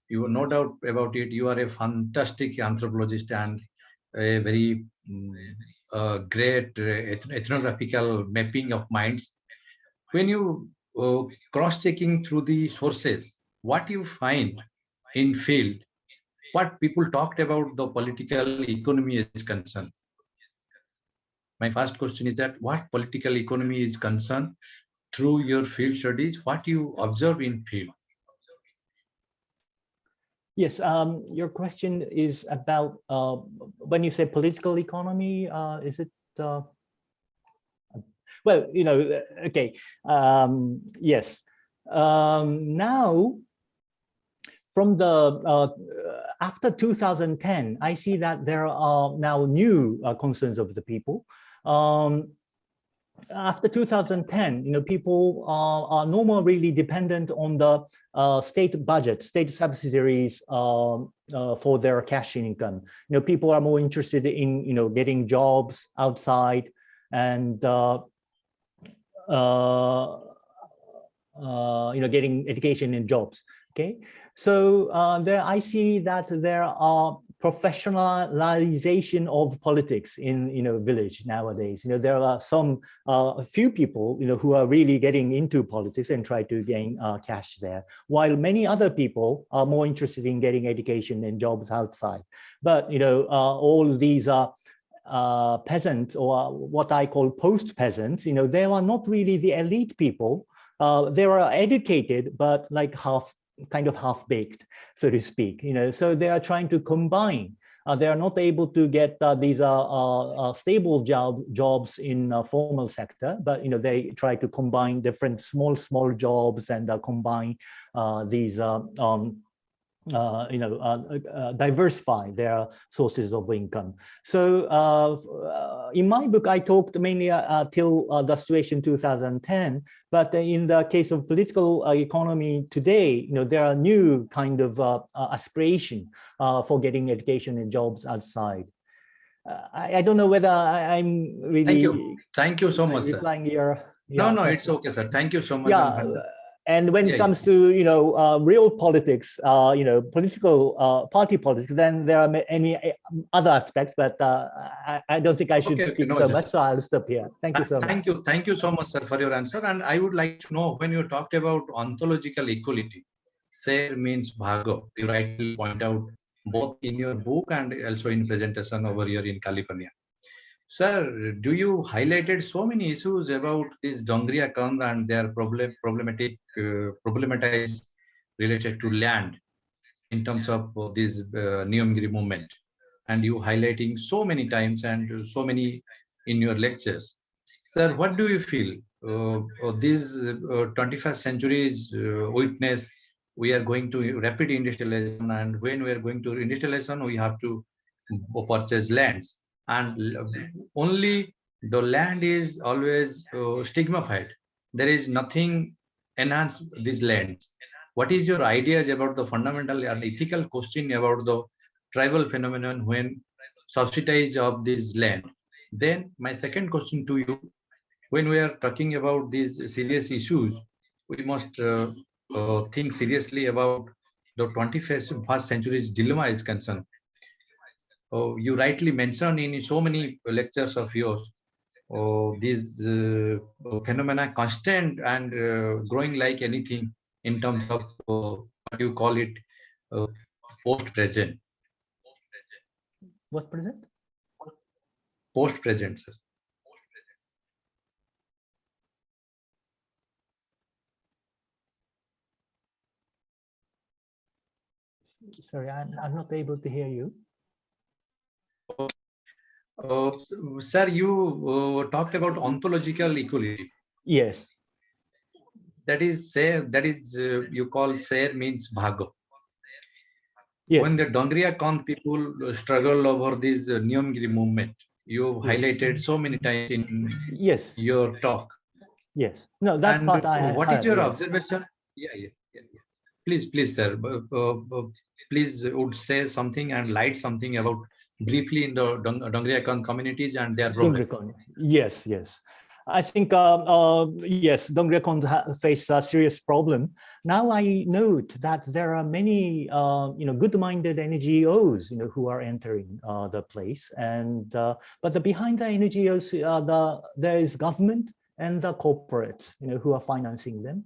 You no doubt about it. You are a fantastic anthropologist and a very great ethnographical mapping of minds. When you cross-checking through the sources, what you find in field, what people talked about the political economy is concerned. My first question is that what political economy is concerned through your field studies, what you observe in field. Yes, your question is about when you say political economy, is it? Well, you know, okay, yes. Now, from the after 2010, I see that there are now new concerns of the people. After 2010, you know, people are no more really dependent on the state budget, state subsidies for their cash income. You know, people are more interested in, you know, getting jobs outside and you know, getting education and jobs. Okay, so there I see that there are professionalization of politics in, you know, village nowadays. You know, there are some few people, you know, who are really getting into politics and try to gain cash there, while many other people are more interested in getting education and jobs outside. But you know, all these are peasants, or what I call post-peasants. You know, they are not really the elite people. They are educated, but like kind of half-baked, so to speak, you know, so they are trying to combine. They are not able to get these stable jobs in formal sector, but, you know, they try to combine different small jobs and combine these you know, diversify their sources of income. So in my book, I talked mainly till the situation 2010, but in the case of political economy today, you know, there are new kind of aspiration for getting education and jobs outside. I don't know whether I'm really. Thank you so much, replying sir. Your No, question. it's okay, sir. Thank you so much. Yeah. And when it comes to, you know, real politics, you know, political party politics, then there are any other aspects, but I don't think I should speak so much, so I'll stop here. Thank you so much. Thank you so much, sir, for your answer. And I would like to know, when you talked about ontological equality, Ser means Bhago. You rightly point out both in your book and also in presentation over here in California. Sir, do you highlighted so many issues about this Dongriya Kand and their problematized related to land in terms of this Niyamgiri movement, and you highlighting so many times and so many in your lectures. Sir, what do you feel? This 21st century's witness, we are going to rapid industrialization, and when we are going to industrialization, we have to purchase lands. And only the land is always stigmatized. There is nothing enhance these lands. What is your ideas about the fundamental and ethical question about the tribal phenomenon when subsidize of this land? Then my second question to you, when we are talking about these serious issues, we must think seriously about the 21st century's dilemma is concerned. You rightly mentioned in so many lectures of yours, these phenomena constant and growing like anything in terms of what you call it, post-present. What present? Post-present, sir. Sorry, I'm not able to hear you. Sir, you talked about ontological equality. Yes. that is say that is you call Ser means Bhago. Yes. When the Dongriya Kond people struggle over this Niyamgiri movement, you highlighted so many times in Yes. your talk. Yes. No, that And part what is your yes. observation? Yeah. Please, sir. Please would say something and light something about briefly in the Dongriya Kond communities and their problems. Yes. I think, yes, Dongriya Kond face a serious problem. Now I note that there are many, good-minded NGOs, who are entering the place. And but behind the NGOs, there is government and the corporates, who are financing them.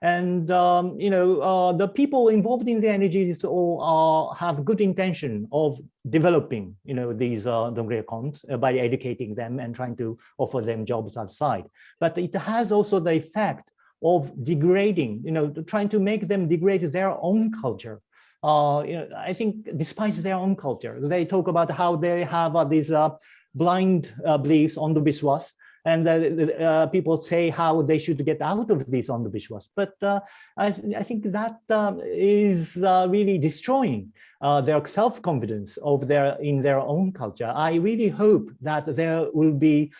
And the people involved in the energies all have good intention of developing, these Dongriya Konds by educating them and trying to offer them jobs outside. But it has also the effect of degrading, trying to make them degrade their own culture. I think despite their own culture, they talk about how they have these blind beliefs on the Biswas. And people say how they should get out of this on the Bishwas. But I think that is really destroying their self-confidence in their own culture. I really hope that there will be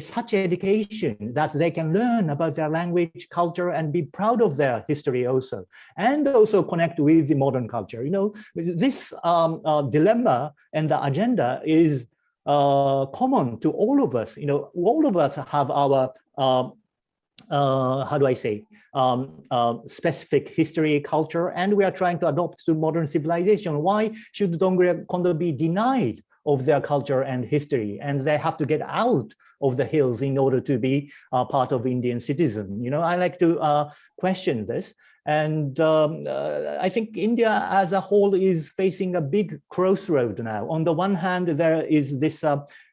such education that they can learn about their language, culture, and be proud of their history also, and also connect with the modern culture. This dilemma and the agenda is common to all of us. All of us have our how do I say specific history, culture, and we are trying to adopt to modern civilization. Why should Dongriya Kondo be denied of their culture and history, and they have to get out of the hills in order to be part of Indian citizen? I like to question this. And I think India as a whole is facing a big crossroad now. On the one hand, there is this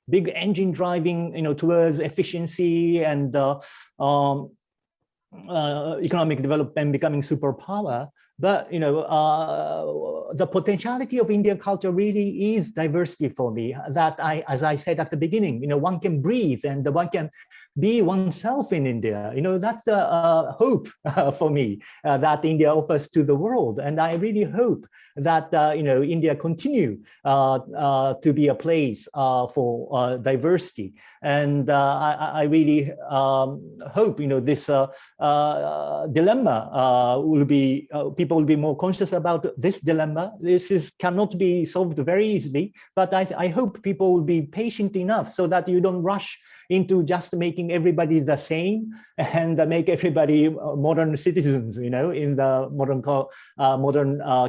big engine driving, towards efficiency and economic development, becoming superpower. But the potentiality of Indian culture really is diversity for me. That as I said at the beginning, one can breathe and one can be oneself in India. That's the hope for me that India offers to the world. And I really hope that India continue to be a place for diversity. And I really hope this dilemma will be people will be more conscious about this dilemma. This cannot be solved very easily, but I hope people will be patient enough so that you don't rush into just making everybody the same and make everybody modern citizens, in the modern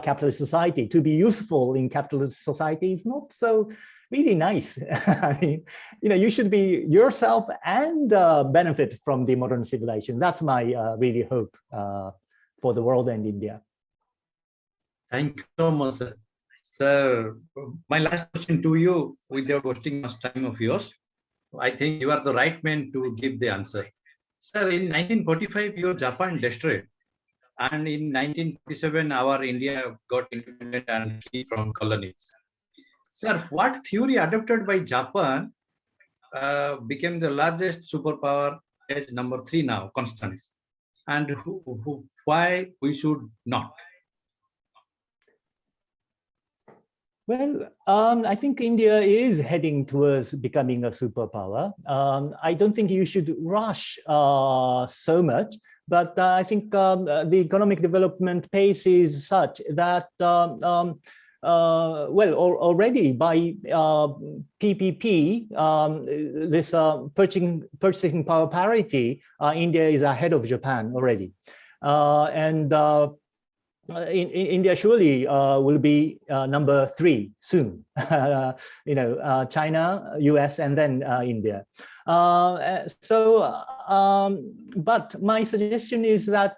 capitalist society. To be useful in capitalist society is not so really nice. I mean, you should be yourself and benefit from the modern civilization. That's my really hope for the world and India. Thank you so much, sir. Sir, my last question to you, without wasting much time of yours, I think you are the right man to give the answer. Sir, in 1945, your Japan destroyed. And in 1947, our India got independent and free from colonies. Sir, what theory adopted by Japan became the largest superpower as number 3 now, constant? And why we should not? Well, I think India is heading towards becoming a superpower. I don't think you should rush so much, but I think the economic development pace is such that, already by PPP, this purchasing power parity, India is ahead of Japan already. In India surely will be number 3 soon. China, US, and then India. But my suggestion is that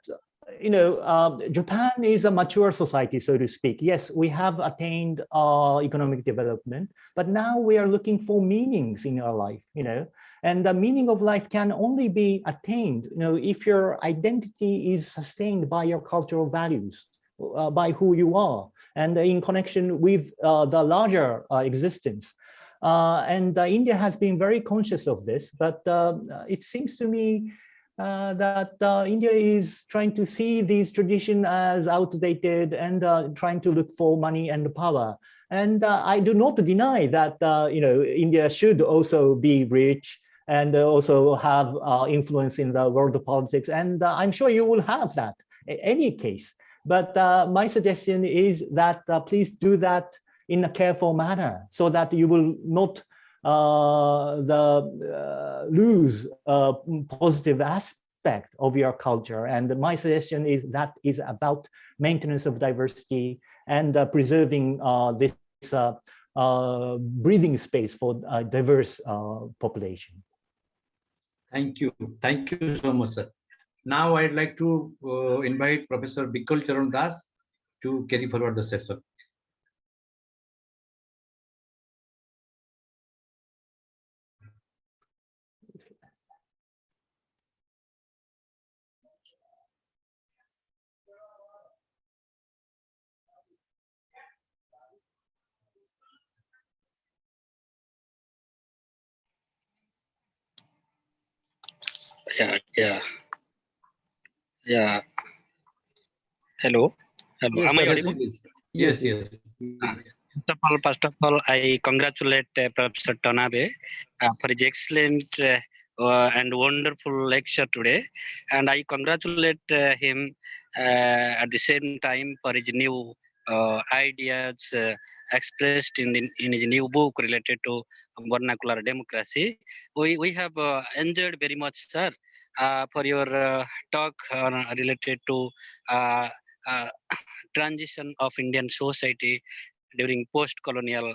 Japan is a mature society, so to speak. Yes, we have attained economic development, but now we are looking for meanings in our life. And the meaning of life can only be attained, if your identity is sustained by your cultural values. By who you are and in connection with the larger existence. And India has been very conscious of this, but it seems to me that India is trying to see these traditions as outdated and trying to look for money and power. And I do not deny that India should also be rich and also have influence in the world of politics. And I'm sure you will have that in any case. But my suggestion is that please do that in a careful manner so that you will not lose positive aspect of your culture. And my suggestion is that is about maintenance of diversity and preserving this breathing space for a diverse population. Thank you so much, sir. Now I'd like to invite Professor Bikal Charan Das to carry forward the session. Yeah. Hello. Yes, Am I sir. audible? Yes. First of all, I congratulate Professor Tanabe for his excellent and wonderful lecture today, and I congratulate him at the same time for his new ideas expressed in his new book related to vernacular democracy. We have enjoyed very much, sir, for your talk related to transition of Indian society during post-colonial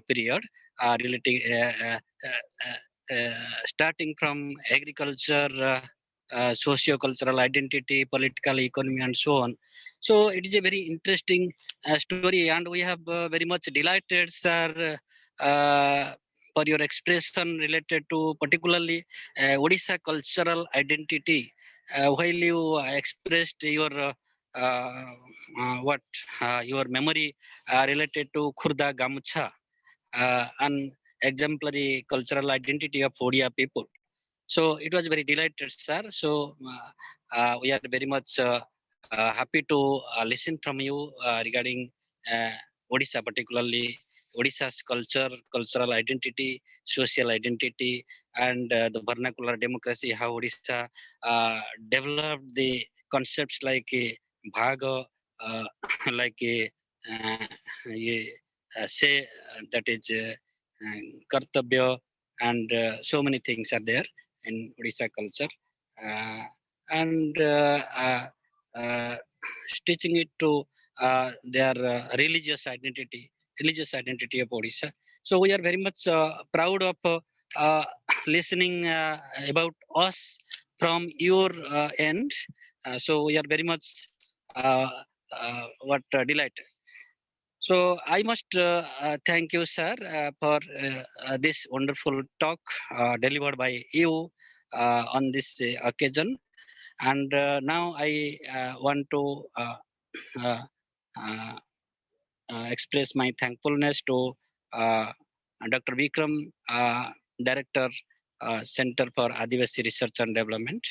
period, relating starting from agriculture, socio-cultural identity, political economy, and so on. So it is a very interesting story, and we have very much delighted, sir, for your expression related to particularly Odisha cultural identity. While you expressed your your memory related to Khurda Gamucha, an exemplary cultural identity of Odia people. So it was very delighted, sir. So we are very much happy to listen from you regarding Odisha, particularly Odisha's culture, cultural identity, social identity, and the vernacular democracy, how Odisha developed the concepts like Bhaga, like say that is Kartabya, and so many things are there in Odisha culture. And stitching it to their religious identity of Odisha. So we are very much proud of listening about us from your end. So we are very much delighted. So I must thank you, sir, for this wonderful talk delivered by you on this occasion. And now I want to express my thankfulness to Dr. Vikram, Director, Center for Adivasi Research and Development,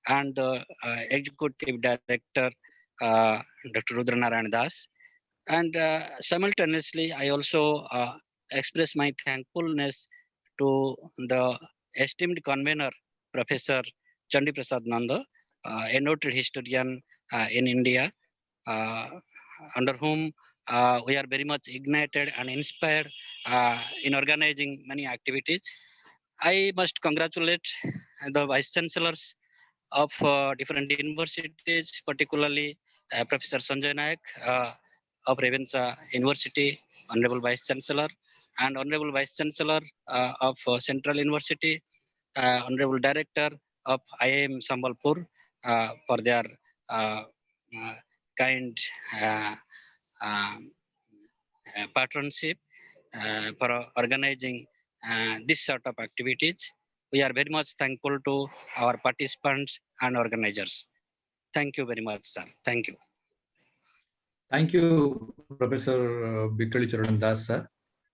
and the Executive Director, Dr. Rudranarayan Das. And simultaneously, I also express my thankfulness to the esteemed convener, Professor Chandi Prasad Nanda, a noted historian in India, under whom we are very much ignited and inspired in organizing many activities. I must congratulate the Vice Chancellors of different universities, particularly Professor Sanjay Nayak of Ravensa University, Honorable Vice Chancellor, and Honorable Vice Chancellor of Central University, Honorable Director of IIM Sambalpur for their kind patronship for organizing this sort of activities. We are very much thankful to our participants and organizers. Thank you very much, sir. Thank you. Thank you, Professor Bikali Charan Das, sir.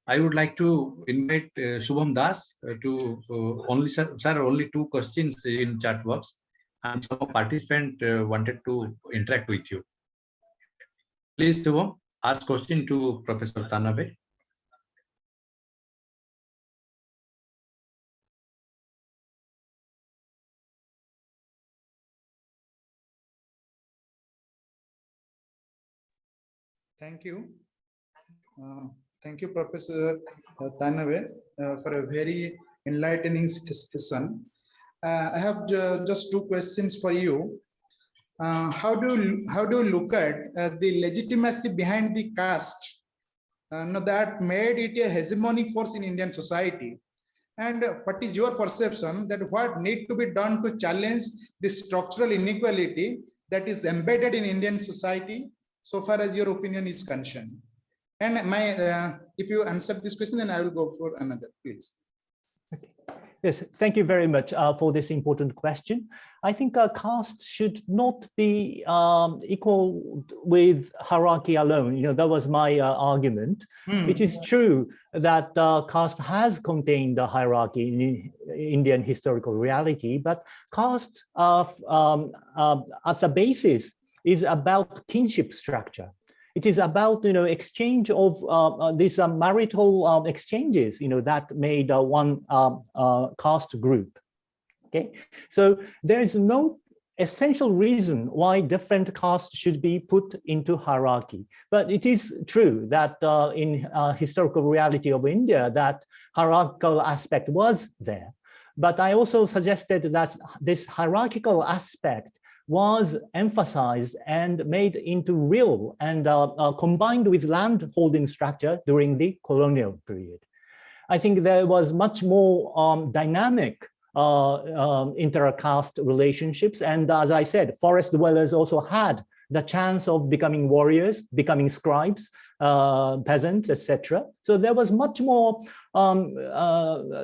I would like to invite Shubham Das to only two questions in chat box. and some participant wanted to interact with you. Please, Shivam, ask question to Professor Tanabe. Thank you. Thank you, Professor Tanabe, for a very enlightening discussion. I have just two questions for you. How do you look at the legitimacy behind the caste that made it a hegemonic force in Indian society? And what is your perception that what need to be done to challenge the structural inequality that is embedded in Indian society, so far as your opinion is concerned? And if you answer this question, then I will go for another, please. Okay. Yes, thank you very much for this important question. I think caste should not be equal with hierarchy alone. You know, that was my argument. It is true that caste has contained a hierarchy in Indian historical reality, but caste as a basis is about kinship structure. It is about, you know, exchange of these marital exchanges, you know, that made one caste group. Okay, so there is no essential reason why different castes should be put into hierarchy. But it is true that in historical reality of India, that hierarchical aspect was there. But I also suggested that this hierarchical aspect was emphasized and made into real and combined with land holding structure during the colonial period. I think there was much more dynamic inter-caste relationships. And as I said, forest dwellers also had the chance of becoming warriors, becoming scribes, peasants, etc. So there was much more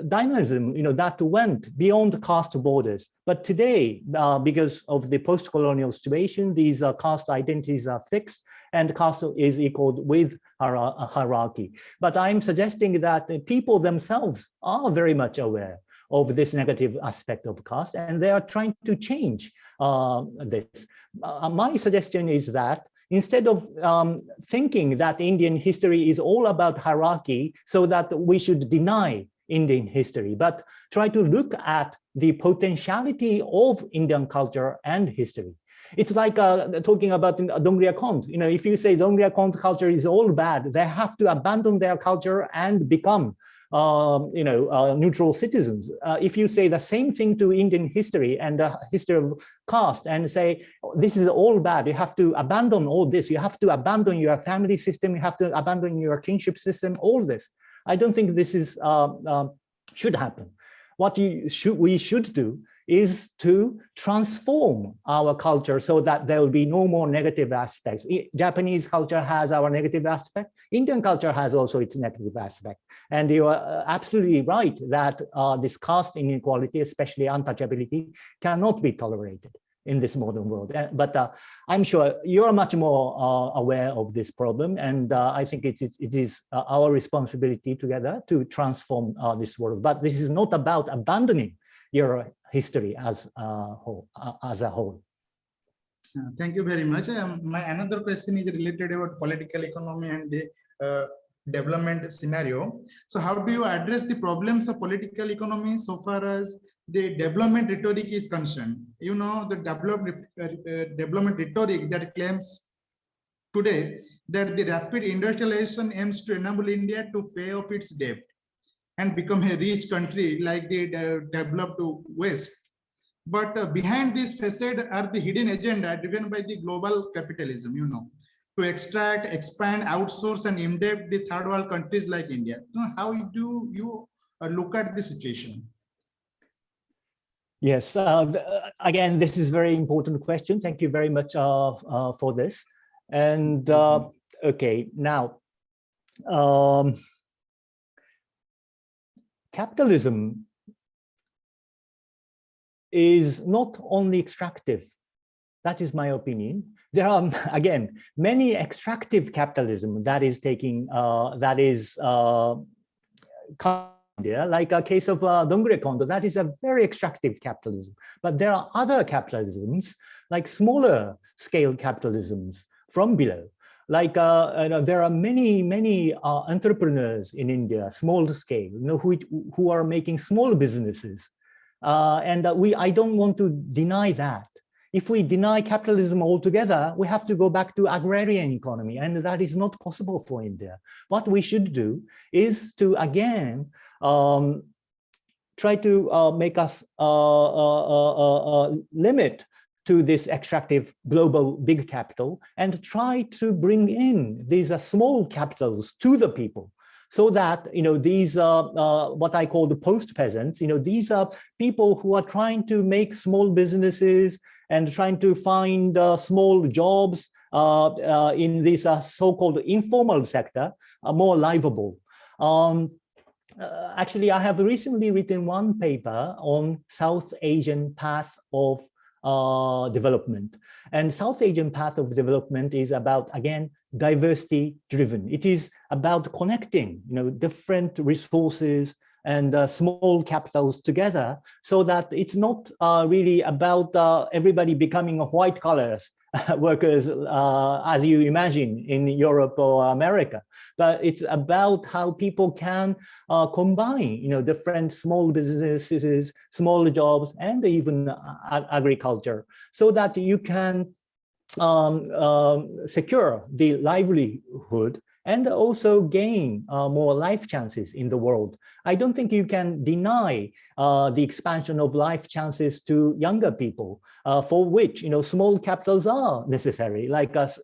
dynamism, you know, that went beyond caste borders. But today, because of the post-colonial situation, these caste identities are fixed, and caste is equaled with hierarchy. But I'm suggesting that the people themselves are very much aware of this negative aspect of caste, and they are trying to change this. My suggestion is that instead of thinking that Indian history is all about hierarchy, so that we should deny Indian history, but try to look at the potentiality of Indian culture and history. It's like talking about Dongria Kont. You know, if you say Dongria Kont culture is all bad, they have to abandon their culture and become neutral citizens. If you say the same thing to Indian history and the history of caste and say, this is all bad, you have to abandon all this, you have to abandon your family system, you have to abandon your kinship system, all this. I don't think this is should happen. What we should do is to transform our culture so that there will be no more negative aspects. Japanese culture has our negative aspect. Indian culture has also its negative aspect. And you are absolutely right that this caste inequality, especially untouchability, cannot be tolerated in this modern world. But I'm sure you're much more aware of this problem. And I think it is our responsibility together to transform this world. But this is not about abandoning your history as a whole. Thank you very much. My another question is related about political economy and the development scenario. So how do you address the problems of political economy so far as the development rhetoric is concerned? You know, the development rhetoric that claims today that the rapid industrialization aims to enable India to pay off its debt and become a rich country like the developed West. But behind this facade are the hidden agenda driven by the global capitalism, you know, to extract, expand, outsource, and indebt the third world countries like India. How do you look at the situation? Yes, again, this is a very important question. Thank you very much for this. And okay, now, capitalism is not only extractive. That is my opinion. There are, again, many extractive capitalism that is taking, India, like a case of Dongre Kondo, that is a very extractive capitalism. But there are other capitalisms, like smaller scale capitalisms from below. Like there are many entrepreneurs in India, small scale, who are making small businesses, and I don't want to deny that. If we deny capitalism altogether, we have to go back to agrarian economy, and that is not possible for India. What we should do is to again try to make us limit to this extractive global big capital and try to bring in these small capitals to the people, so that these what I call the post peasants, these are people who are trying to make small businesses and trying to find small jobs in this so-called informal sector are more livable. Actually, I have recently written one paper on South Asian path of development. And South Asian path of development is about, again, diversity driven. It is about connecting, different resources and small capitals together, so that it's not really about everybody becoming white collars workers as you imagine in Europe or America, but it's about how people can combine, different small businesses, small jobs, and even agriculture, so that you can secure the livelihood and also gain more life chances in the world. I don't think you can deny the expansion of life chances to younger people, for which small capitals are necessary, like us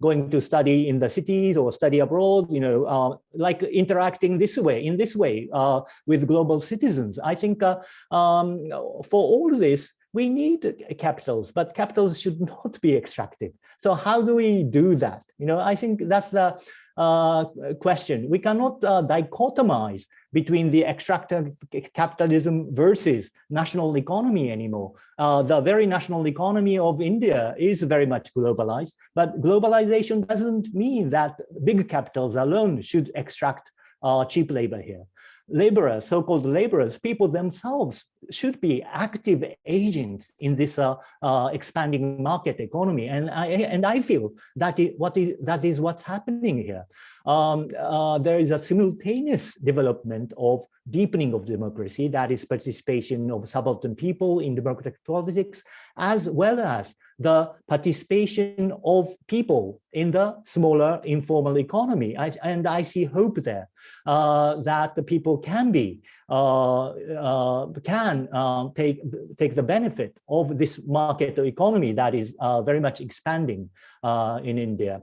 going to study in the cities or study abroad, like interacting in this way with global citizens. I think for all this, we need capitals, but capitals should not be extractive. So how do we do that? I think that's the question. We cannot dichotomize between the extractive capitalism versus national economy anymore. The very national economy of India is very much globalized, but globalization doesn't mean that big capitals alone should extract cheap labor here. Laborers, so-called laborers, people themselves should be active agents in this expanding market economy, and I feel that is what's happening here. There is a simultaneous development of deepening of democracy, that is participation of subaltern people in democratic politics, as well as the participation of people in the smaller informal economy. And I see hope there that the people can take the benefit of this market economy that is very much expanding in India.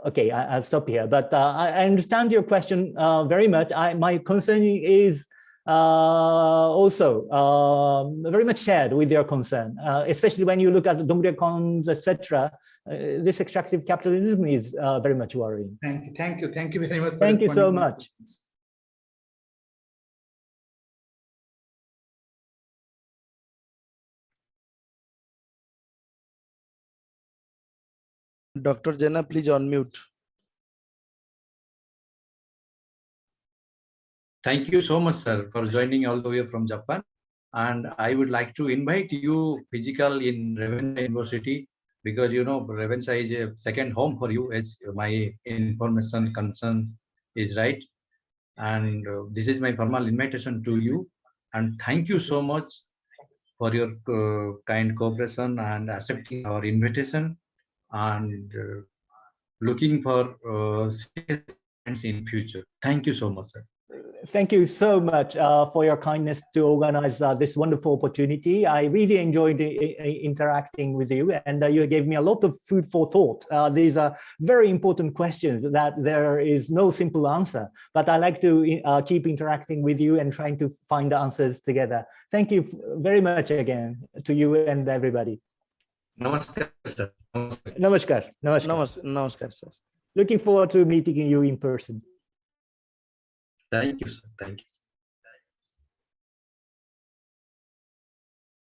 Okay, I'll stop here, but I understand your question very much. My concern is also very much shared with your concern, especially when you look at Dongre Cons, etc. This extractive capitalism is very much worrying. Thank you very much. Thank you so much. Dr. Jena, please unmute. Thank you so much, sir, for joining all the way from Japan. And I would like to invite you physical in Ravenna University, because Ravenna is a second home for you, as my information concern is right. And this is my formal invitation to you. And thank you so much for your kind cooperation and accepting our invitation, and looking for in future. Thank you so much, sir. Thank you so much for your kindness to organize this wonderful opportunity. I really enjoyed interacting with you, and you gave me a lot of food for thought. These are very important questions that there is no simple answer, but I like to keep interacting with you and trying to find the answers together. Thank you very much again to you and everybody. Namaskar, sir. Namaskar. Namaskar, sir. Looking forward to meeting you in person. Thank you, sir. Thank you.